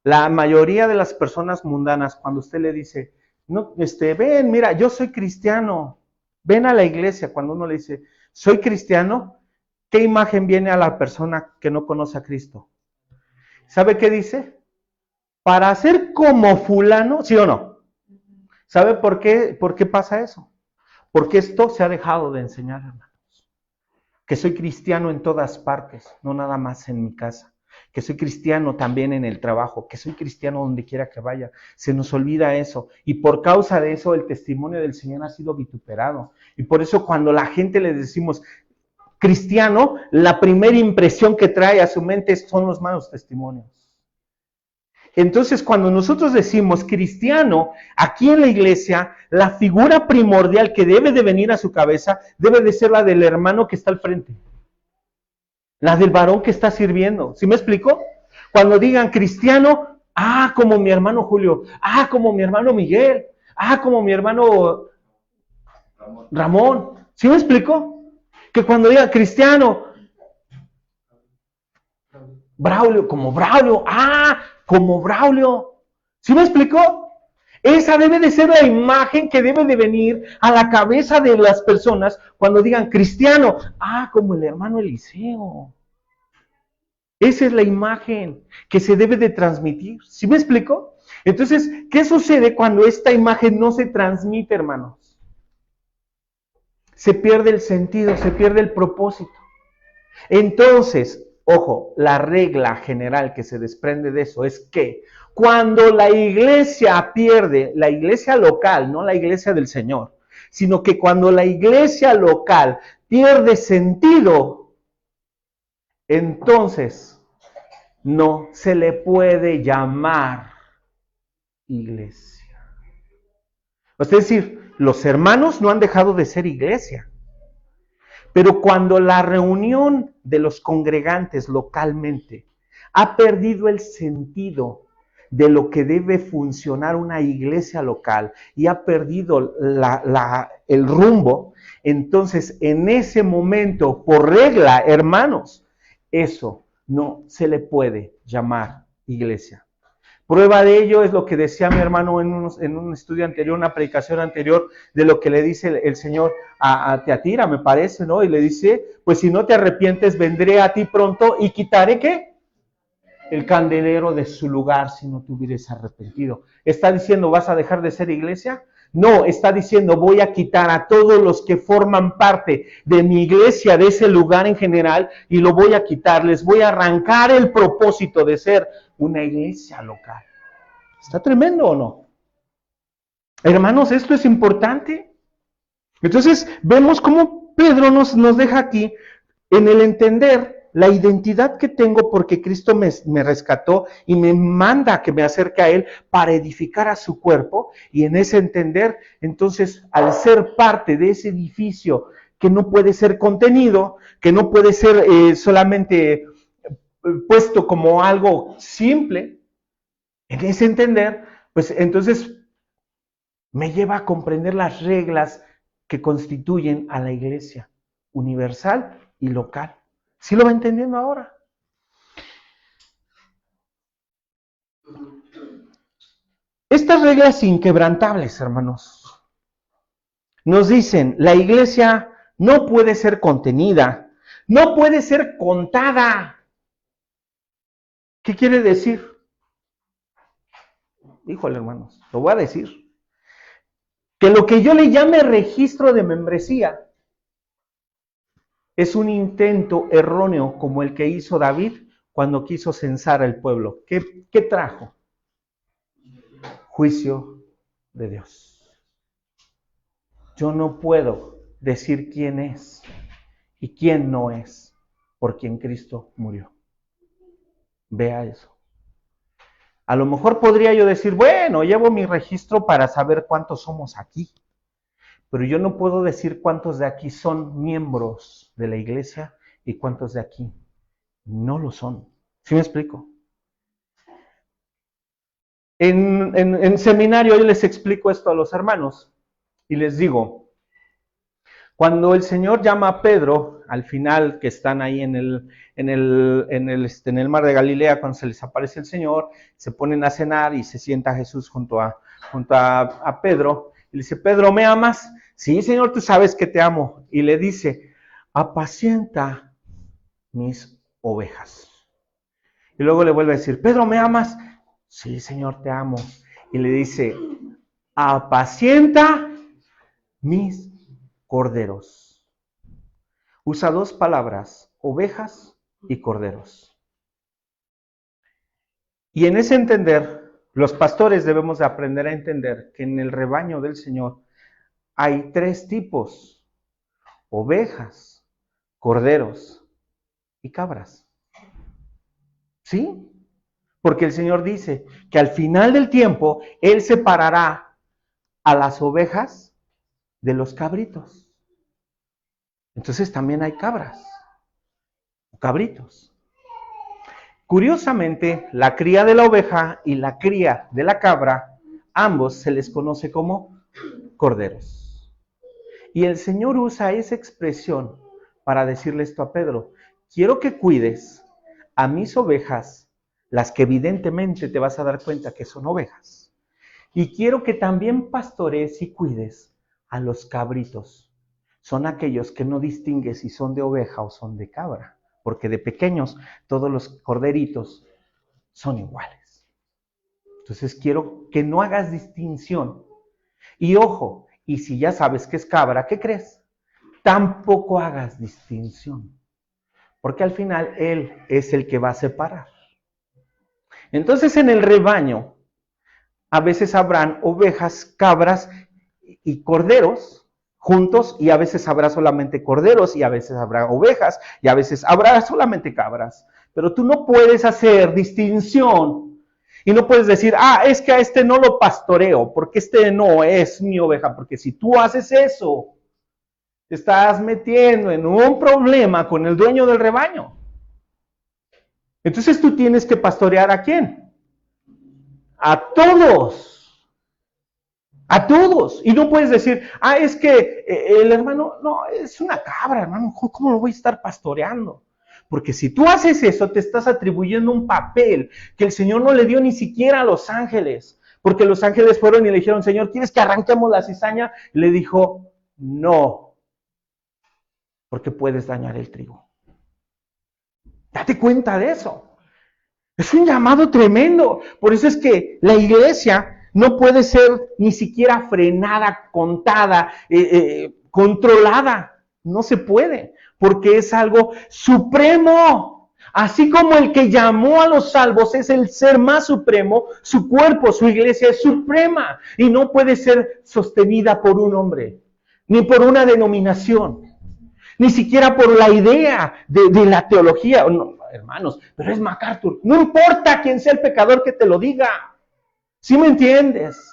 La mayoría de las personas mundanas, cuando usted le dice, no, ven, mira, yo soy cristiano, ven a la iglesia, cuando uno le dice, soy cristiano, ¿qué imagen viene a la persona que no conoce a Cristo? ¿Sabe qué dice? Para ser como fulano, ¿sí o no? ¿Sabe por qué pasa eso? Porque esto se ha dejado de enseñar, hermanos. Que soy cristiano en todas partes, no nada más en mi casa. Que soy cristiano también en el trabajo, que soy cristiano donde quiera que vaya. Se nos olvida eso. Y por causa de eso el testimonio del Señor ha sido vituperado. Y por eso cuando la gente le decimos cristiano, la primera impresión que trae a su mente son los malos testimonios. Entonces, cuando nosotros decimos cristiano, aquí en la iglesia, la figura primordial que debe de venir a su cabeza debe de ser la del hermano que está al frente. La del varón que está sirviendo. ¿Sí me explico? Cuando digan cristiano, como mi hermano Julio, como mi hermano Miguel, como mi hermano Ramón. ¿Sí me explico? Que cuando digan cristiano, Braulio, como Braulio, como Braulio. ¿Sí me explicó? Esa debe de ser la imagen que debe de venir a la cabeza de las personas cuando digan cristiano. Como el hermano Eliseo. Esa es la imagen que se debe de transmitir. ¿Sí me explico? Entonces, ¿qué sucede cuando esta imagen no se transmite, hermanos? Se pierde el sentido, se pierde el propósito. Entonces, ojo, la regla general que se desprende de eso es que cuando la iglesia pierde, la iglesia local, no la iglesia del Señor, sino que cuando la iglesia local pierde sentido, entonces no se le puede llamar iglesia. Es decir, los hermanos no han dejado de ser iglesia. Pero cuando la reunión de los congregantes localmente ha perdido el sentido de lo que debe funcionar una iglesia local y ha perdido el rumbo, entonces en ese momento, por regla, hermanos, eso no se le puede llamar iglesia. Prueba de ello es lo que decía mi hermano en un estudio anterior, una predicación anterior, de lo que le dice el Señor a Teatira, me parece, ¿no? Y le dice, pues si no te arrepientes, vendré a ti pronto y quitaré, ¿qué? El candelero de su lugar si no te hubieras arrepentido. ¿Está diciendo, vas a dejar de ser iglesia? No, está diciendo, voy a quitar a todos los que forman parte de mi iglesia, de ese lugar en general, y lo voy a quitar, les voy a arrancar el propósito de ser una iglesia local. ¿Está tremendo o no? Hermanos, esto es importante. Entonces, vemos cómo Pedro nos deja aquí en el entender la identidad que tengo porque Cristo me rescató y me manda a que me acerque a Él para edificar a su cuerpo. Y en ese entender, entonces, al ser parte de ese edificio que no puede ser contenido, que no puede ser solamente puesto como algo simple, en ese entender, pues entonces me lleva a comprender las reglas que constituyen a la iglesia universal y local. ¿Sí lo va entendiendo ahora? Estas reglas inquebrantables, hermanos, nos dicen, la iglesia no puede ser contenida, No puede ser contada. ¿Qué quiere decir? Híjole, hermanos, lo voy a decir. Que lo que yo le llame registro de membresía es un intento erróneo como el que hizo David cuando quiso censar al pueblo. ¿Qué trajo? Juicio de Dios. Yo no puedo decir quién es y quién no es por quien Cristo murió. Vea eso. A lo mejor podría yo decir, bueno, llevo mi registro para saber cuántos somos aquí. Pero yo no puedo decir cuántos de aquí son miembros de la iglesia y cuántos de aquí no lo son. ¿Sí me explico? En seminario yo les explico esto a los hermanos y les digo, cuando el Señor llama a Pedro, al final que están ahí en el mar de Galilea, cuando se les aparece el Señor, se ponen a cenar y se sienta Jesús junto a Pedro, y le dice, Pedro, ¿me amas? Sí, Señor, tú sabes que te amo. Y le dice, apacienta mis ovejas. Y luego le vuelve a decir, Pedro, ¿me amas? Sí, Señor, te amo. Y le dice, apacienta mis corderos. Usa dos palabras, ovejas y corderos. Y en ese entender, los pastores debemos de aprender a entender que en el rebaño del Señor hay tres tipos, ovejas, corderos y cabras. ¿Sí? Porque el Señor dice que al final del tiempo, Él separará a las ovejas de los cabritos. Entonces también hay cabras, cabritos. Curiosamente, la cría de la oveja y la cría de la cabra, ambos se les conoce como corderos. Y el Señor usa esa expresión para decirle esto a Pedro. Quiero que cuides a mis ovejas, las que evidentemente te vas a dar cuenta que son ovejas. Y quiero que también pastorees y cuides a los cabritos. Son aquellos que no distingues si son de oveja o son de cabra. Porque de pequeños todos los corderitos son iguales. Entonces quiero que no hagas distinción. Y ojo, y si ya sabes que es cabra, ¿qué crees? Tampoco hagas distinción. Porque al final Él es el que va a separar. Entonces en el rebaño, a veces habrán ovejas, cabras y corderos juntos, y a veces habrá solamente corderos, y a veces habrá ovejas, y a veces habrá solamente cabras. Pero tú no puedes hacer distinción, y no puedes decir, es que a este no lo pastoreo, porque este no es mi oveja, porque si tú haces eso, te estás metiendo en un problema con el dueño del rebaño. Entonces tú tienes que pastorear ¿a quién? A todos. A todos. Y no puedes decir, es que el hermano, no, es una cabra, hermano, ¿cómo lo voy a estar pastoreando? Porque si tú haces eso, te estás atribuyendo un papel que el Señor no le dio ni siquiera a los ángeles. Porque los ángeles fueron y le dijeron, Señor, ¿quieres que arranquemos la cizaña? Y le dijo, no, porque puedes dañar el trigo. Date cuenta de eso. Es un llamado tremendo. Por eso es que la iglesia no puede ser ni siquiera frenada, contada, controlada. No se puede, porque es algo supremo. Así como el que llamó a los salvos es el ser más supremo, su cuerpo, su iglesia es suprema y no puede ser sostenida por un hombre, ni por una denominación, ni siquiera por la idea de la teología. No, hermanos, pero es MacArthur. No importa quién sea el pecador que te lo diga. ¿Sí me entiendes?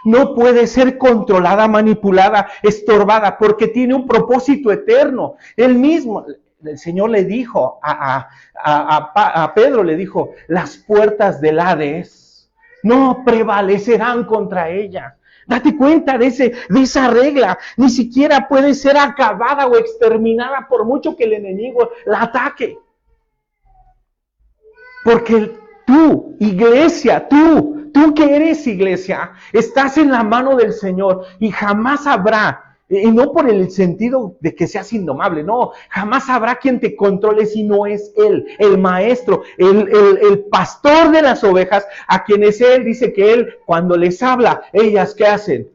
No puede ser controlada, manipulada, estorbada, porque tiene un propósito eterno. Él mismo, el Señor le dijo a Pedro, le dijo, las puertas del Hades no prevalecerán contra ella. Date cuenta de esa regla. Ni siquiera puede ser acabada o exterminada por mucho que el enemigo la ataque. Porque tú, iglesia, tú que eres iglesia, estás en la mano del Señor y jamás habrá Y no por el sentido de que seas indomable, no, jamás habrá quien te controle si no es Él, el maestro, el pastor de las ovejas, a quienes Él dice que Él, cuando les habla, ellas, ¿qué hacen?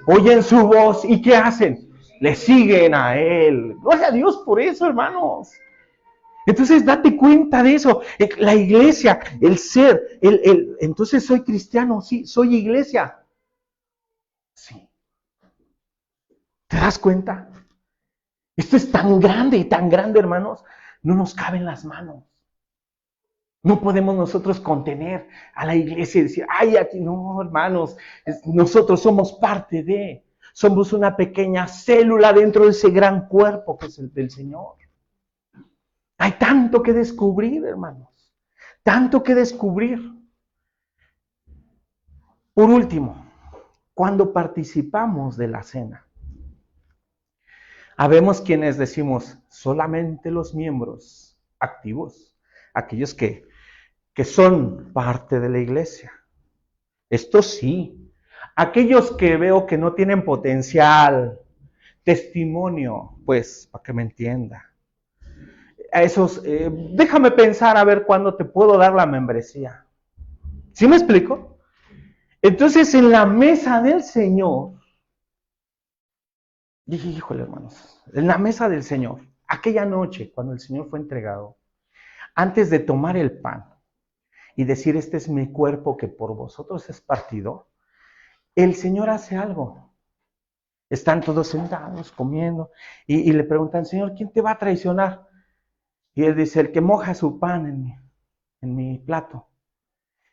Oyen su voz y ¿qué hacen? Le siguen a Él. Gloria a Dios por eso, hermanos. Entonces, date cuenta de eso. La iglesia, el ser, entonces soy cristiano, sí, soy iglesia. Sí. ¿Te das cuenta? Esto es tan grande, hermanos, no nos cabe en las manos. No podemos nosotros contener a la iglesia y decir, ay, aquí no, hermanos, nosotros somos parte de, somos una pequeña célula dentro de ese gran cuerpo que es el del Señor. Hay tanto que descubrir, hermanos, tanto que descubrir. Por último, cuando participamos de la cena, habemos quienes decimos, solamente los miembros activos, aquellos que son parte de la iglesia. Esto sí, aquellos que veo que no tienen potencial, testimonio, pues, para que me entienda. A esos, déjame pensar a ver cuándo te puedo dar la membresía. ¿Sí me explico? Entonces, en la mesa del Señor, híjole, hermanos, en la mesa del Señor, aquella noche, cuando el Señor fue entregado, antes de tomar el pan y decir, este es mi cuerpo que por vosotros es partido, el Señor hace algo. Están todos sentados, comiendo, y le preguntan, Señor, ¿quién te va a traicionar? Y Él dice, el que moja su pan en mi plato.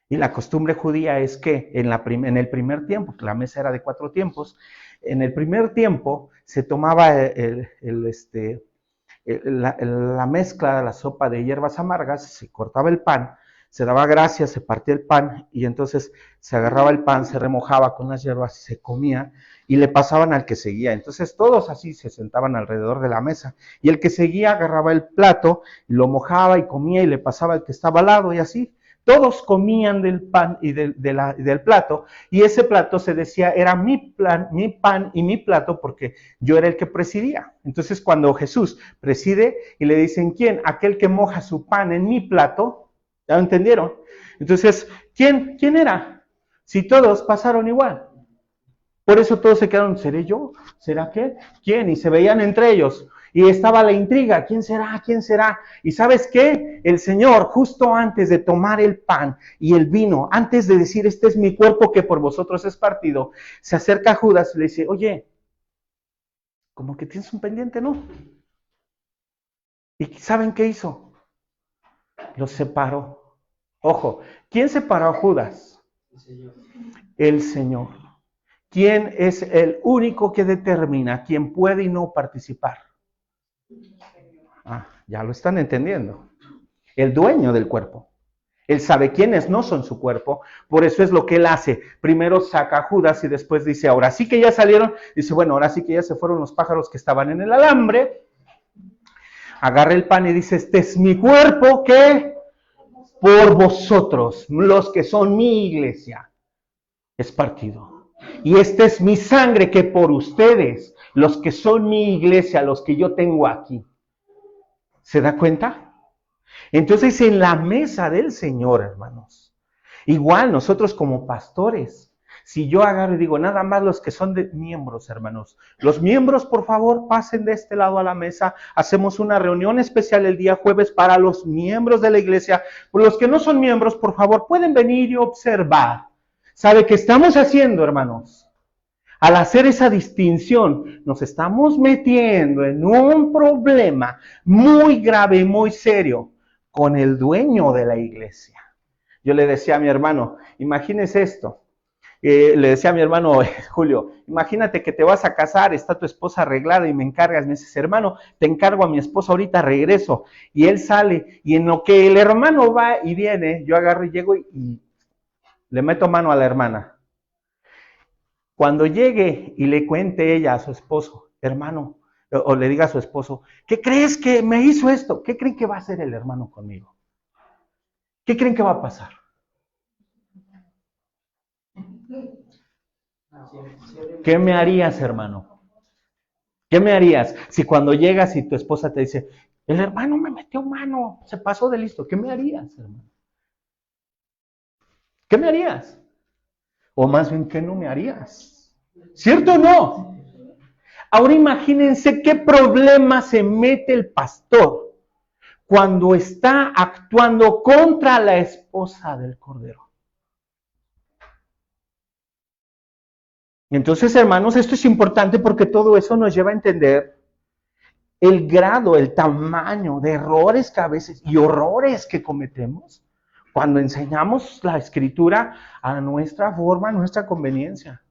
Y la costumbre judía es que en el primer tiempo, que la mesa era de 4 tiempos, en el primer tiempo se tomaba la mezcla, la sopa de hierbas amargas, se cortaba el pan, se daba gracias, se partía el pan y entonces se agarraba el pan, se remojaba con las hierbas, se comía y le pasaban al que seguía. Entonces todos así se sentaban alrededor de la mesa y el que seguía agarraba el plato, lo mojaba y comía y le pasaba al que estaba al lado y así. Todos comían del pan y del plato, y ese plato se decía, era mi pan y mi plato, porque yo era el que presidía. Entonces, cuando Jesús preside y le dicen, ¿quién? Aquel que moja su pan en mi plato, ¿ya lo entendieron? Entonces, ¿quién era? Si todos pasaron igual. Por eso todos se quedaron, ¿seré yo? ¿Será qué? ¿Quién? Y se veían entre ellos. Y estaba la intriga, ¿quién será? ¿Quién será? Y ¿sabes qué? El Señor, justo antes de tomar el pan y el vino, antes de decir, este es mi cuerpo que por vosotros es partido, se acerca a Judas y le dice, oye, como que tienes un pendiente, ¿no? ¿Y saben qué hizo? Los separó. Ojo, ¿quién separó a Judas? El Señor. ¿Quién es el único que determina quién puede y no participar? Ah, ya lo están entendiendo. El dueño del cuerpo. Él sabe quiénes no son su cuerpo, por eso es lo que él hace. Primero saca a Judas y después dice, ahora sí que ya salieron. Dice, bueno, ahora sí que ya se fueron los pájaros que estaban en el alambre. Agarra el pan y dice, este es mi cuerpo que por vosotros, los que son mi iglesia, es partido. Y esta es mi sangre que por ustedes, los que son mi iglesia, los que yo tengo aquí. ¿Se da cuenta? Entonces, en la mesa del Señor, hermanos, igual nosotros como pastores, si yo agarro y digo, nada más los que son de miembros, hermanos, los miembros, por favor, pasen de este lado a la mesa, hacemos una reunión especial el día jueves para los miembros de la iglesia, los que no son miembros, por favor, pueden venir y observar. ¿Sabe qué estamos haciendo, hermanos? Al hacer esa distinción, nos estamos metiendo en un problema muy grave y muy serio con el dueño de la iglesia. Yo le decía a mi hermano, imagínese esto. Le decía a mi hermano Julio, imagínate que te vas a casar, está tu esposa arreglada y me encargas, me dices, hermano, te encargo a mi esposa, ahorita regreso. Y él sale, y en lo que el hermano va y viene, yo agarro y llego y le meto mano a la hermana. Cuando llegue y le cuente ella a su esposo, hermano, o le diga a su esposo, ¿qué crees que me hizo esto? ¿Qué creen que va a hacer el hermano conmigo? ¿Qué creen que va a pasar? ¿Qué me harías, hermano? ¿Qué me harías si cuando llegas y tu esposa te dice, el hermano me metió mano, se pasó de listo? ¿Qué me harías, hermano? ¿Qué me harías? O más bien, ¿qué no me harías? ¿Cierto o no? Ahora imagínense qué problema se mete el pastor cuando está actuando contra la esposa del Cordero. Entonces, hermanos, esto es importante porque todo eso nos lleva a entender el grado, el tamaño de errores que a veces y horrores que cometemos cuando enseñamos la Escritura a nuestra forma, a nuestra conveniencia.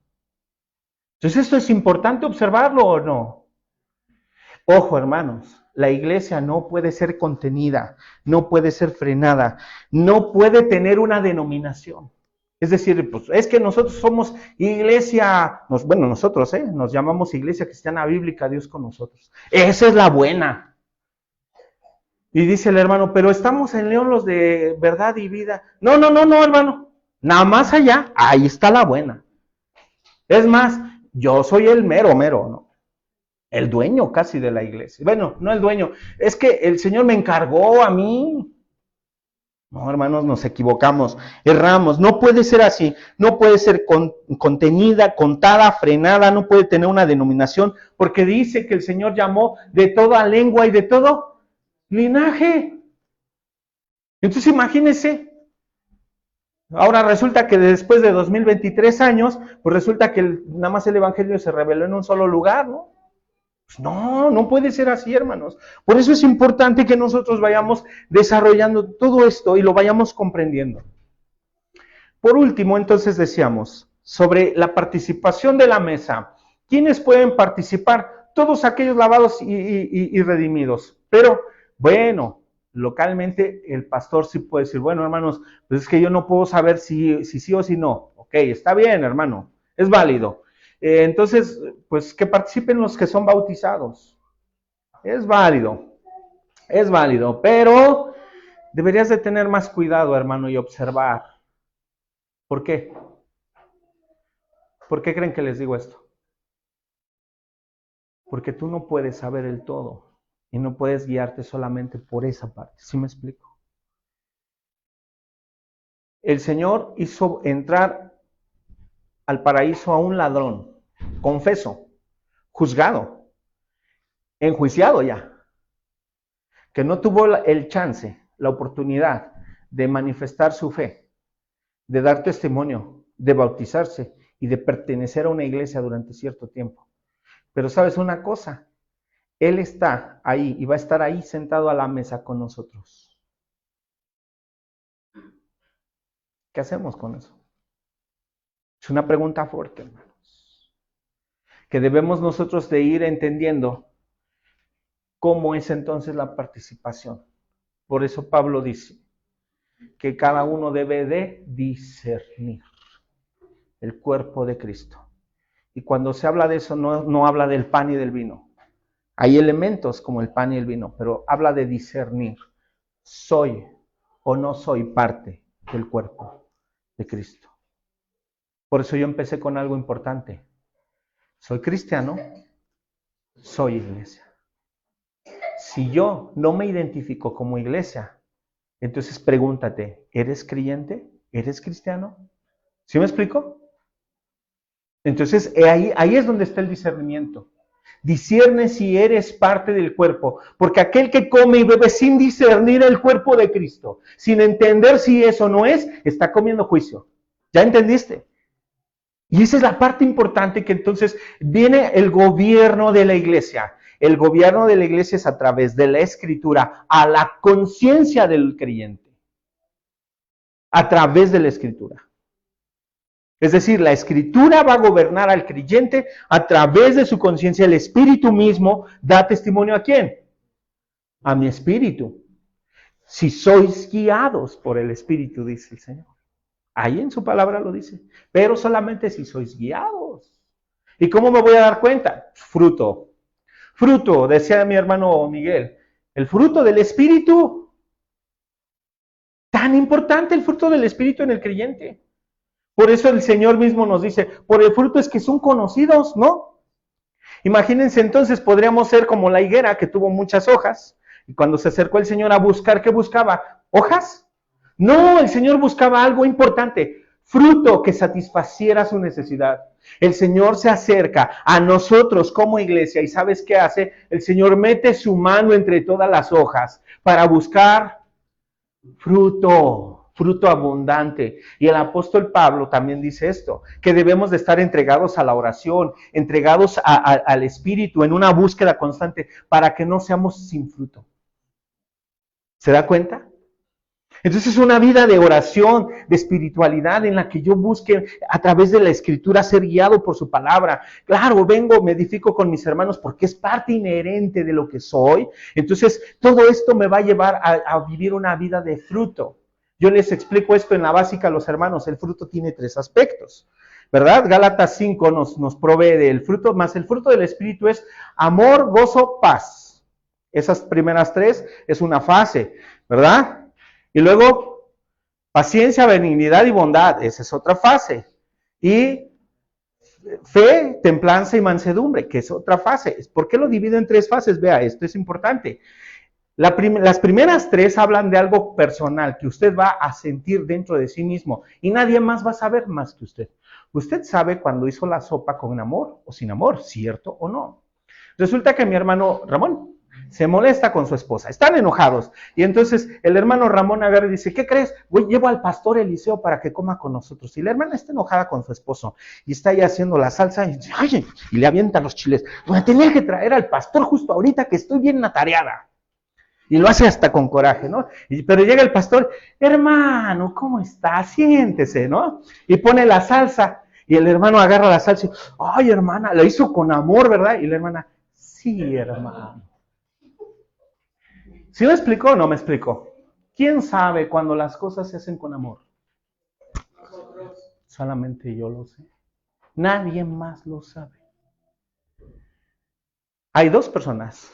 Entonces, esto es importante observarlo o no. Ojo, hermanos, la iglesia no puede ser contenida, no puede ser frenada, no puede tener una denominación. Es decir, pues es que nosotros somos iglesia, nosotros nos llamamos Iglesia Cristiana Bíblica, Dios con nosotros. Esa es la buena. Y dice el hermano, pero estamos en León los de verdad y vida. No, hermano. Nada más allá, ahí está la buena. Es más, yo soy el mero, ¿no? El dueño casi de la iglesia. Bueno, no el dueño, es que el Señor me encargó a mí. No, hermanos, nos equivocamos, erramos. No puede ser así, no puede ser contenida, contada, frenada, no puede tener una denominación, porque dice que el Señor llamó de toda lengua y de todo linaje. Entonces imagínense, ahora resulta que después de 2023 años, pues resulta que nada más el Evangelio se reveló en un solo lugar, ¿no? Pues no puede ser así, hermanos. Por eso es importante que nosotros vayamos desarrollando todo esto y lo vayamos comprendiendo. Por último, entonces decíamos, sobre la participación de la mesa. ¿Quiénes pueden participar? Todos aquellos lavados y redimidos. Pero, bueno, localmente el pastor sí puede decir, bueno, hermanos, pues es que yo no puedo saber si sí o si no. Ok, está bien, hermano, es válido. Entonces, pues que participen los que son bautizados. Es válido, pero deberías de tener más cuidado, hermano, y observar. ¿Por qué? ¿Por qué creen que les digo esto? Porque tú no puedes saber el todo y no puedes guiarte solamente por esa parte. ¿Sí me explico? El Señor hizo entrar al paraíso a un ladrón, confeso, juzgado, enjuiciado ya, que no tuvo el chance, la oportunidad de manifestar su fe, de dar testimonio, de bautizarse y de pertenecer a una iglesia durante cierto tiempo. Pero sabes una cosa, Él está ahí y va a estar ahí sentado a la mesa con nosotros. ¿Qué hacemos con eso? Es una pregunta fuerte, hermanos, que debemos nosotros de ir entendiendo cómo es entonces la participación. Por eso Pablo dice que cada uno debe de discernir el cuerpo de Cristo. Y cuando se habla de eso, no habla del pan y del vino. Hay elementos como el pan y el vino, pero habla de discernir. ¿Soy o no soy parte del cuerpo de Cristo? Por eso yo empecé con algo importante. Soy cristiano, soy iglesia. Si yo no me identifico como iglesia, entonces pregúntate, ¿eres creyente? ¿Eres cristiano? ¿Sí me explico? Entonces ahí es donde está el discernimiento. Discierne si eres parte del cuerpo, porque aquel que come y bebe sin discernir el cuerpo de Cristo, sin entender si eso no es, está comiendo juicio. ¿Ya entendiste? Y esa es la parte importante, que entonces viene el gobierno de la iglesia. El gobierno de la iglesia es a través de la Escritura a la conciencia del creyente. A través de la Escritura. Es decir, la Escritura va a gobernar al creyente a través de su conciencia. El Espíritu mismo da testimonio ¿a quién? A mi espíritu. Si sois guiados por el Espíritu, dice el Señor. Ahí en su palabra lo dice. Pero solamente si sois guiados. ¿Y cómo me voy a dar cuenta? Fruto. Fruto, decía mi hermano Miguel. El fruto del Espíritu. Tan importante el fruto del Espíritu en el creyente. Por eso el Señor mismo nos dice, por el fruto es que son conocidos, ¿no? Imagínense entonces, podríamos ser como la higuera que tuvo muchas hojas, y cuando se acercó el Señor a buscar, ¿qué buscaba? ¿Hojas? No, el Señor buscaba algo importante, fruto que satisfaciera su necesidad. El Señor se acerca a nosotros como iglesia y ¿sabes qué hace? El Señor mete su mano entre todas las hojas para buscar fruto abundante. Y el apóstol Pablo también dice esto, que debemos de estar entregados a la oración, entregados al Espíritu en una búsqueda constante para que no seamos sin fruto. ¿Se da cuenta? Entonces es una vida de oración, de espiritualidad en la que yo busque a través de la Escritura ser guiado por su palabra. Claro, vengo, me edifico con mis hermanos porque es parte inherente de lo que soy. Entonces todo esto me va a llevar a vivir una vida de fruto. Yo les explico esto en la básica a los hermanos. El fruto tiene 3 aspectos, ¿verdad? Gálatas 5 nos provee del fruto, más el fruto del Espíritu es amor, gozo, paz. Esas primeras 3 es una fase, ¿verdad? Y luego, paciencia, benignidad y bondad, esa es otra fase. Y fe, templanza y mansedumbre, que es otra fase. ¿Por qué lo divido en 3 fases? Vea, esto es importante. Las primeras 3 hablan de algo personal que usted va a sentir dentro de sí mismo y nadie más va a saber más que usted. Usted sabe cuando hizo la sopa con amor o sin amor, ¿cierto o no? Resulta que mi hermano Ramón se molesta con su esposa, están enojados. Y entonces el hermano Ramón agarra y dice, ¿qué crees? Llevo al pastor Eliseo para que coma con nosotros. Y la hermana está enojada con su esposo y está ahí haciendo la salsa y dice, ¡ay! Y le avienta los chiles. Bueno, tenía que traer al pastor justo ahorita que estoy bien atareada. Y lo hace hasta con coraje, ¿no? Pero llega el pastor, hermano, ¿cómo está? Siéntese, ¿no? Y pone la salsa y el hermano agarra la salsa y, ¡ay, hermana! Lo hizo con amor, ¿verdad? Y la hermana, sí, hermano. ¿Sí me explicó o no me explicó? ¿Quién sabe cuando las cosas se hacen con amor? Solamente yo lo sé. Nadie más lo sabe. Hay 2 personas.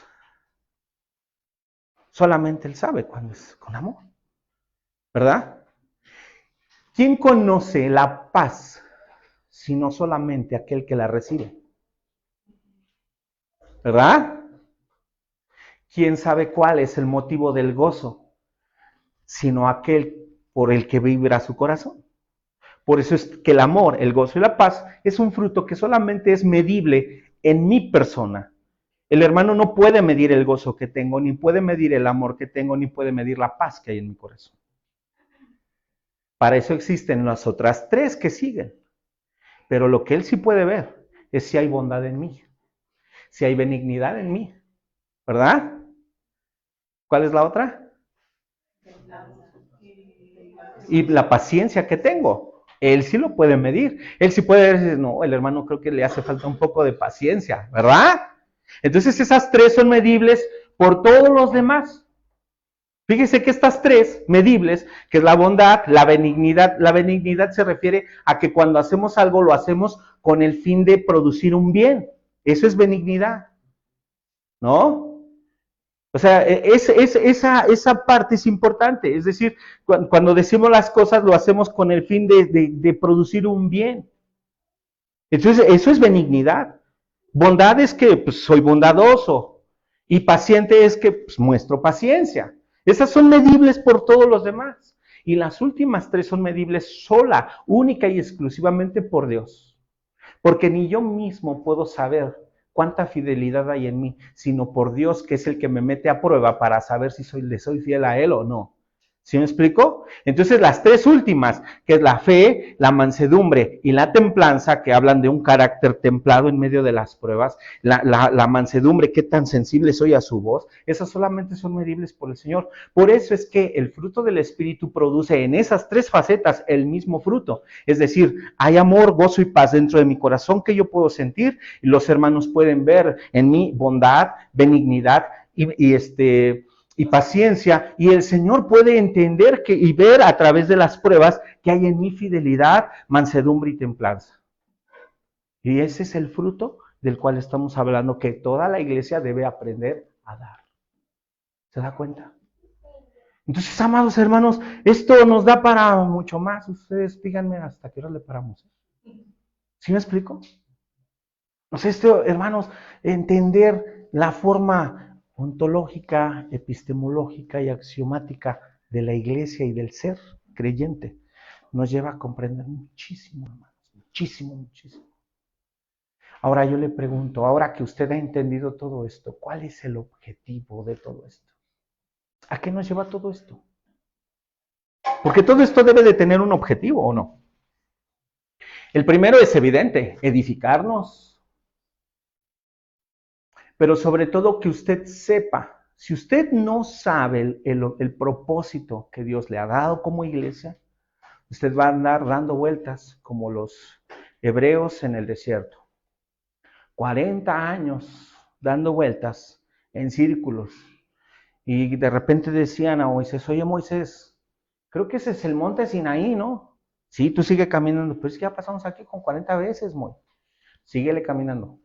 Solamente él sabe cuando es con amor. ¿Verdad? ¿Quién conoce la paz sino solamente aquel que la recibe? ¿Verdad? ¿Quién sabe cuál es el motivo del gozo sino aquel por el que vibra su corazón? Por eso es que el amor, el gozo y la paz es un fruto que solamente es medible en mi persona. El hermano no puede medir el gozo que tengo, ni puede medir el amor que tengo, ni puede medir la paz que hay en mi corazón. Para eso existen las otras 3 que siguen. Pero lo que él sí puede ver es si hay bondad en mí, si hay benignidad en mí, ¿verdad? ¿Cuál es la otra? Y la paciencia que tengo. Él sí lo puede medir. Él sí puede decir, no, el hermano creo que le hace falta un poco de paciencia, ¿verdad? Entonces esas 3 son medibles por todos los demás. Fíjese que estas 3 medibles, que es la bondad, la benignidad se refiere a que cuando hacemos algo lo hacemos con el fin de producir un bien. Eso es benignidad, ¿no? O sea, esa parte es importante. Es decir, cuando decimos las cosas lo hacemos con el fin de producir un bien. Entonces, eso es benignidad. Bondad es que pues, soy bondadoso. Y paciente es que pues, muestro paciencia. Esas son medibles por todos los demás. Y las últimas 3 son medibles sola, única y exclusivamente por Dios. Porque ni yo mismo puedo saber cuánta fidelidad hay en mí, sino por Dios, que es el que me mete a prueba para saber si le soy fiel a Él o no. ¿Sí me explico? Entonces las 3 últimas, que es la fe, la mansedumbre y la templanza, que hablan de un carácter templado en medio de las pruebas, la mansedumbre, qué tan sensible soy a su voz, esas solamente son medibles por el Señor. Por eso es que el fruto del Espíritu produce en esas 3 facetas el mismo fruto. Es decir, hay amor, gozo y paz dentro de mi corazón que yo puedo sentir y los hermanos pueden ver en mí bondad, benignidad y paciencia, y el Señor puede entender y ver a través de las pruebas que hay en mí fidelidad, mansedumbre y templanza. Y ese es el fruto del cual estamos hablando que toda la iglesia debe aprender a dar. ¿Se da cuenta? Entonces, amados hermanos, esto nos da para mucho más. Ustedes díganme hasta qué hora le paramos. ¿Sí me explico? O sea, hermanos, entender la forma ontológica, epistemológica y axiomática de la iglesia y del ser creyente nos lleva a comprender muchísimo, hermanos, muchísimo, muchísimo. Ahora yo le pregunto, ahora que usted ha entendido todo esto, ¿cuál es el objetivo de todo esto? ¿A qué nos lleva todo esto? Porque todo esto debe de tener un objetivo, ¿o no? El primero es evidente, edificarnos, pero sobre todo que usted sepa, si usted no sabe el propósito que Dios le ha dado como iglesia, usted va a andar dando vueltas como los hebreos en el desierto. 40 años dando vueltas en círculos. Y de repente decían a Moisés, oye Moisés, creo que ese es el monte Sinaí, ¿no? Sí, tú sigue caminando, pero es que ya pasamos aquí con 40 veces, Moy. Síguele caminando,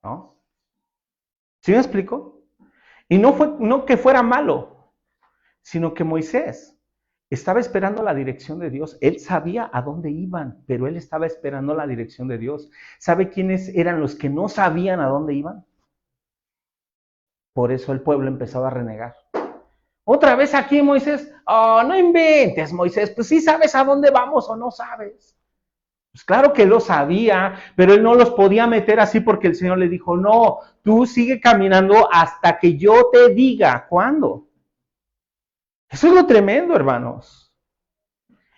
¿no? ¿Sí me explico? Y no que fuera malo, sino que Moisés estaba esperando la dirección de Dios. Él sabía a dónde iban, pero él estaba esperando la dirección de Dios. ¿Sabe quiénes eran los que no sabían a dónde iban? Por eso el pueblo empezaba a renegar. Otra vez aquí, Moisés. Oh, no inventes, Moisés. Pues sí sabes a dónde vamos o no sabes. Pues claro que lo sabía, pero él no los podía meter así porque el Señor le dijo, no, tú sigue caminando hasta que yo te diga cuándo. Eso es lo tremendo, hermanos.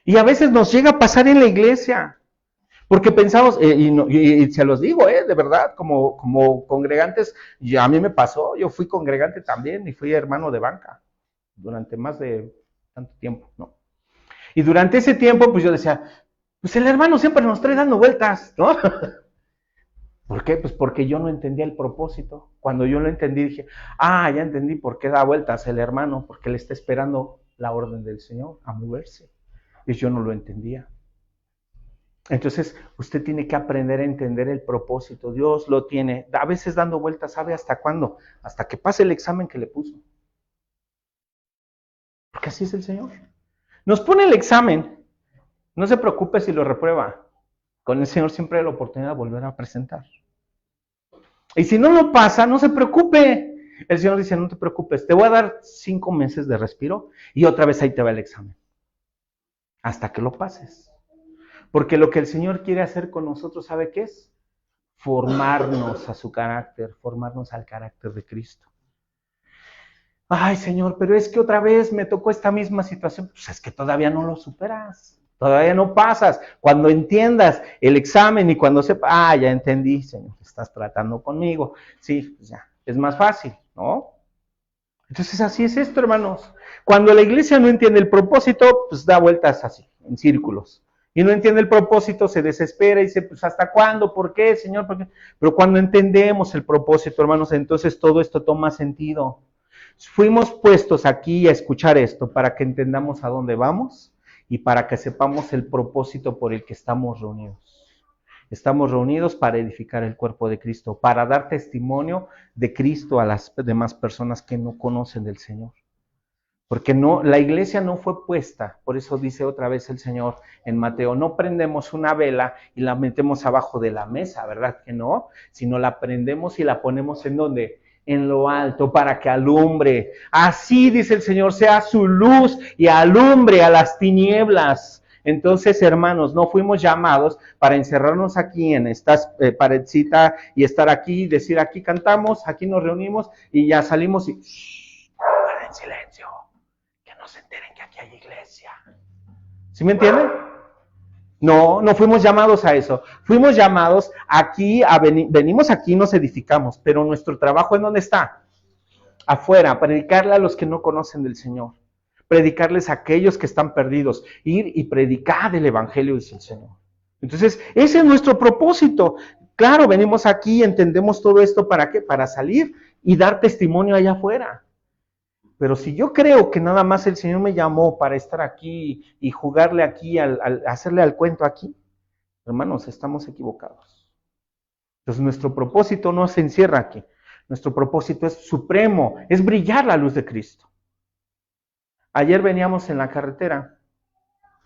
Y a veces nos llega a pasar en la iglesia, porque pensamos, y se los digo, de verdad, como congregantes, ya a mí me pasó, yo fui congregante también y fui hermano de banca durante más de tanto tiempo, ¿no? Y durante ese tiempo, pues yo decía, pues el hermano siempre nos trae dando vueltas, ¿no? ¿Por qué? Pues porque yo no entendía el propósito. Cuando yo lo entendí, dije, ya entendí por qué da vueltas el hermano, porque él está esperando la orden del Señor a moverse. Y yo no lo entendía. Entonces, usted tiene que aprender a entender el propósito. Dios lo tiene, a veces dando vueltas, ¿sabe hasta cuándo? Hasta que pase el examen que le puso. Porque así es el Señor. Nos pone el examen. No se preocupe si lo reprueba. Con el Señor siempre hay la oportunidad de volver a presentar. Y si no lo pasa, no se preocupe. El Señor dice, no te preocupes, te voy a dar 5 meses de respiro y otra vez ahí te va el examen. Hasta que lo pases. Porque lo que el Señor quiere hacer con nosotros, ¿sabe qué es? Formarnos a su carácter, formarnos al carácter de Cristo. Ay, Señor, pero es que otra vez me tocó esta misma situación. Pues es que todavía no lo superas. Todavía no pasas. Cuando entiendas el examen y cuando sepas, ya entendí, Señor, estás tratando conmigo. Sí, pues ya, es más fácil, ¿no? Entonces así es esto, hermanos. Cuando la iglesia no entiende el propósito, pues da vueltas así, en círculos. Y no entiende el propósito, se desespera y dice, pues ¿hasta cuándo? ¿Por qué, Señor? ¿Por qué? Pero cuando entendemos el propósito, hermanos, entonces todo esto toma sentido. Fuimos puestos aquí a escuchar esto para que entendamos a dónde vamos y para que sepamos el propósito por el que estamos reunidos. Estamos reunidos para edificar el cuerpo de Cristo, para dar testimonio de Cristo a las demás personas que no conocen del Señor. Porque no, la iglesia no fue puesta, por eso dice otra vez el Señor en Mateo, no prendemos una vela y la metemos abajo de la mesa, ¿verdad que no? Sino la prendemos y la ponemos en donde, en lo alto, para que alumbre. Así dice el Señor, sea su luz y alumbre a las tinieblas. Entonces, hermanos, no fuimos llamados para encerrarnos aquí en esta paredcita y estar aquí, decir aquí cantamos, aquí nos reunimos y ya salimos y en silencio, que no se enteren que aquí hay iglesia. ¿Sí me entienden? No, no fuimos llamados a eso. Fuimos llamados aquí, venimos aquí, nos edificamos, pero nuestro trabajo ¿en dónde está? Afuera, predicarle a los que no conocen del Señor. Predicarles a aquellos que están perdidos. Ir y predicar el Evangelio, dice el Señor. Entonces, ese es nuestro propósito. Claro, venimos aquí, entendemos todo esto, ¿para qué? Para salir y dar testimonio allá afuera. Pero si yo creo que nada más el Señor me llamó para estar aquí y jugarle aquí, hacerle al cuento aquí, hermanos, estamos equivocados. Entonces nuestro propósito no se encierra aquí. Nuestro propósito es supremo, es brillar la luz de Cristo. Ayer veníamos en la carretera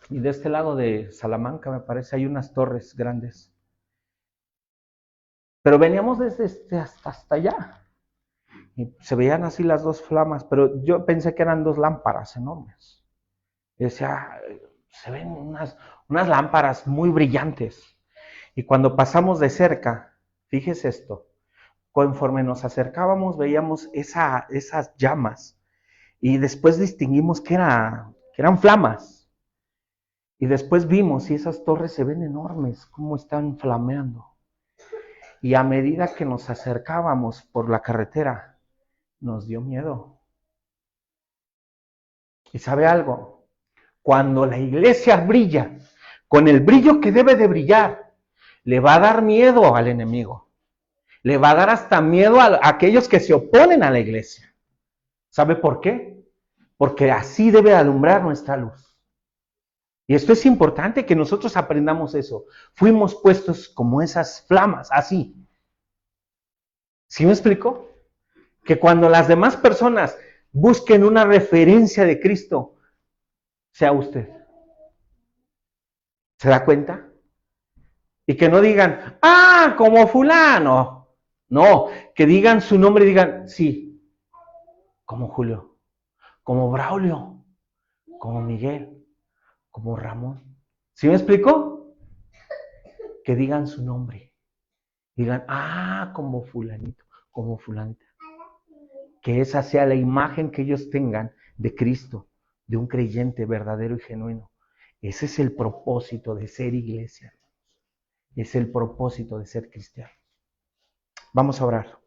y de este lado de Salamanca, me parece, hay unas torres grandes. Pero veníamos desde hasta allá. Y se veían así las dos flamas, pero yo pensé que eran dos lámparas enormes. Y decía, se ven unas lámparas muy brillantes. Y cuando pasamos de cerca, fíjese esto, conforme nos acercábamos veíamos esas llamas y después distinguimos que eran flamas. Y después vimos y esas torres se ven enormes, cómo están flameando. Y a medida que nos acercábamos por la carretera, nos dio miedo. ¿Y sabe algo? Cuando la iglesia brilla con el brillo que debe de brillar, le va a dar miedo al enemigo. Le va a dar hasta miedo a aquellos que se oponen a la iglesia. ¿Sabe por qué? Porque así debe alumbrar nuestra luz. Y esto es importante que nosotros aprendamos eso. Fuimos puestos como esas flamas, así. ¿Sí me explico? Que cuando las demás personas busquen una referencia de Cristo, sea usted. ¿Se da cuenta? Y que no digan, como fulano. No, que digan su nombre y digan, sí, como Julio, como Braulio, como Miguel, como Ramón. ¿Sí me explico? Que digan su nombre. Digan, como fulanito, como fulanita. Que esa sea la imagen que ellos tengan de Cristo, de un creyente verdadero y genuino. Ese es el propósito de ser iglesia. Es el propósito de ser cristiano. Vamos a orar.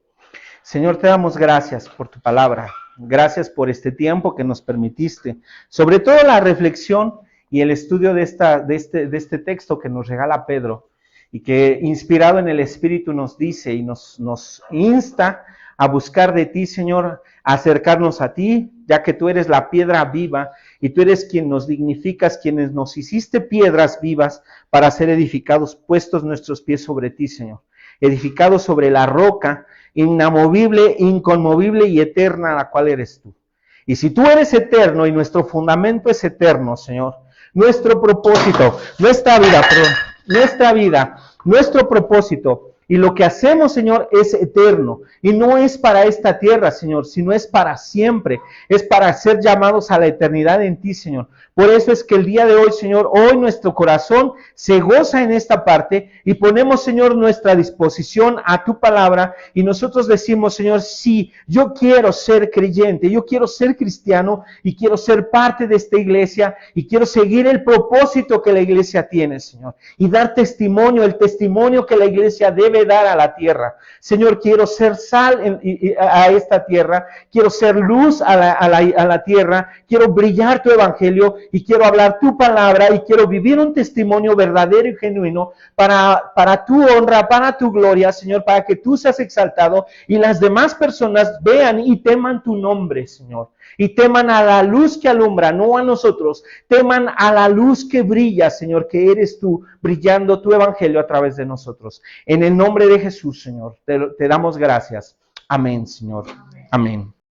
Señor, te damos gracias por tu palabra. Gracias por este tiempo que nos permitiste. Sobre todo la reflexión y el estudio de este texto que nos regala Pedro y que inspirado en el Espíritu nos dice y nos insta a buscar de ti, Señor, a acercarnos a ti, ya que tú eres la piedra viva y tú eres quien nos dignificas, quienes nos hiciste piedras vivas para ser edificados, puestos nuestros pies sobre ti, Señor. Edificados sobre la roca inamovible, inconmovible y eterna, la cual eres tú. Y si tú eres eterno y nuestro fundamento es eterno, Señor, nuestro propósito, nuestra vida, nuestro propósito y lo que hacemos, Señor, es eterno. Y no es para esta tierra, Señor, sino es para siempre. Es para ser llamados a la eternidad en ti, Señor. Por eso es que el día de hoy, Señor, hoy nuestro corazón se goza en esta parte y ponemos, Señor, nuestra disposición a tu palabra y nosotros decimos, Señor, sí, yo quiero ser creyente, yo quiero ser cristiano y quiero ser parte de esta iglesia y quiero seguir el propósito que la iglesia tiene, Señor, y dar testimonio, el testimonio que la iglesia debe dar a la tierra. Señor, quiero ser sal a esta tierra, quiero ser luz a la tierra, quiero brillar tu evangelio y quiero hablar tu palabra y quiero vivir un testimonio verdadero y genuino para tu honra, para tu gloria, Señor, para que tú seas exaltado y las demás personas vean y teman tu nombre, Señor. Y teman a la luz que alumbra, no a nosotros. Teman a la luz que brilla, Señor, que eres tú, brillando tu evangelio a través de nosotros. En el nombre de Jesús, Señor, te damos gracias. Amén, Señor. Amén.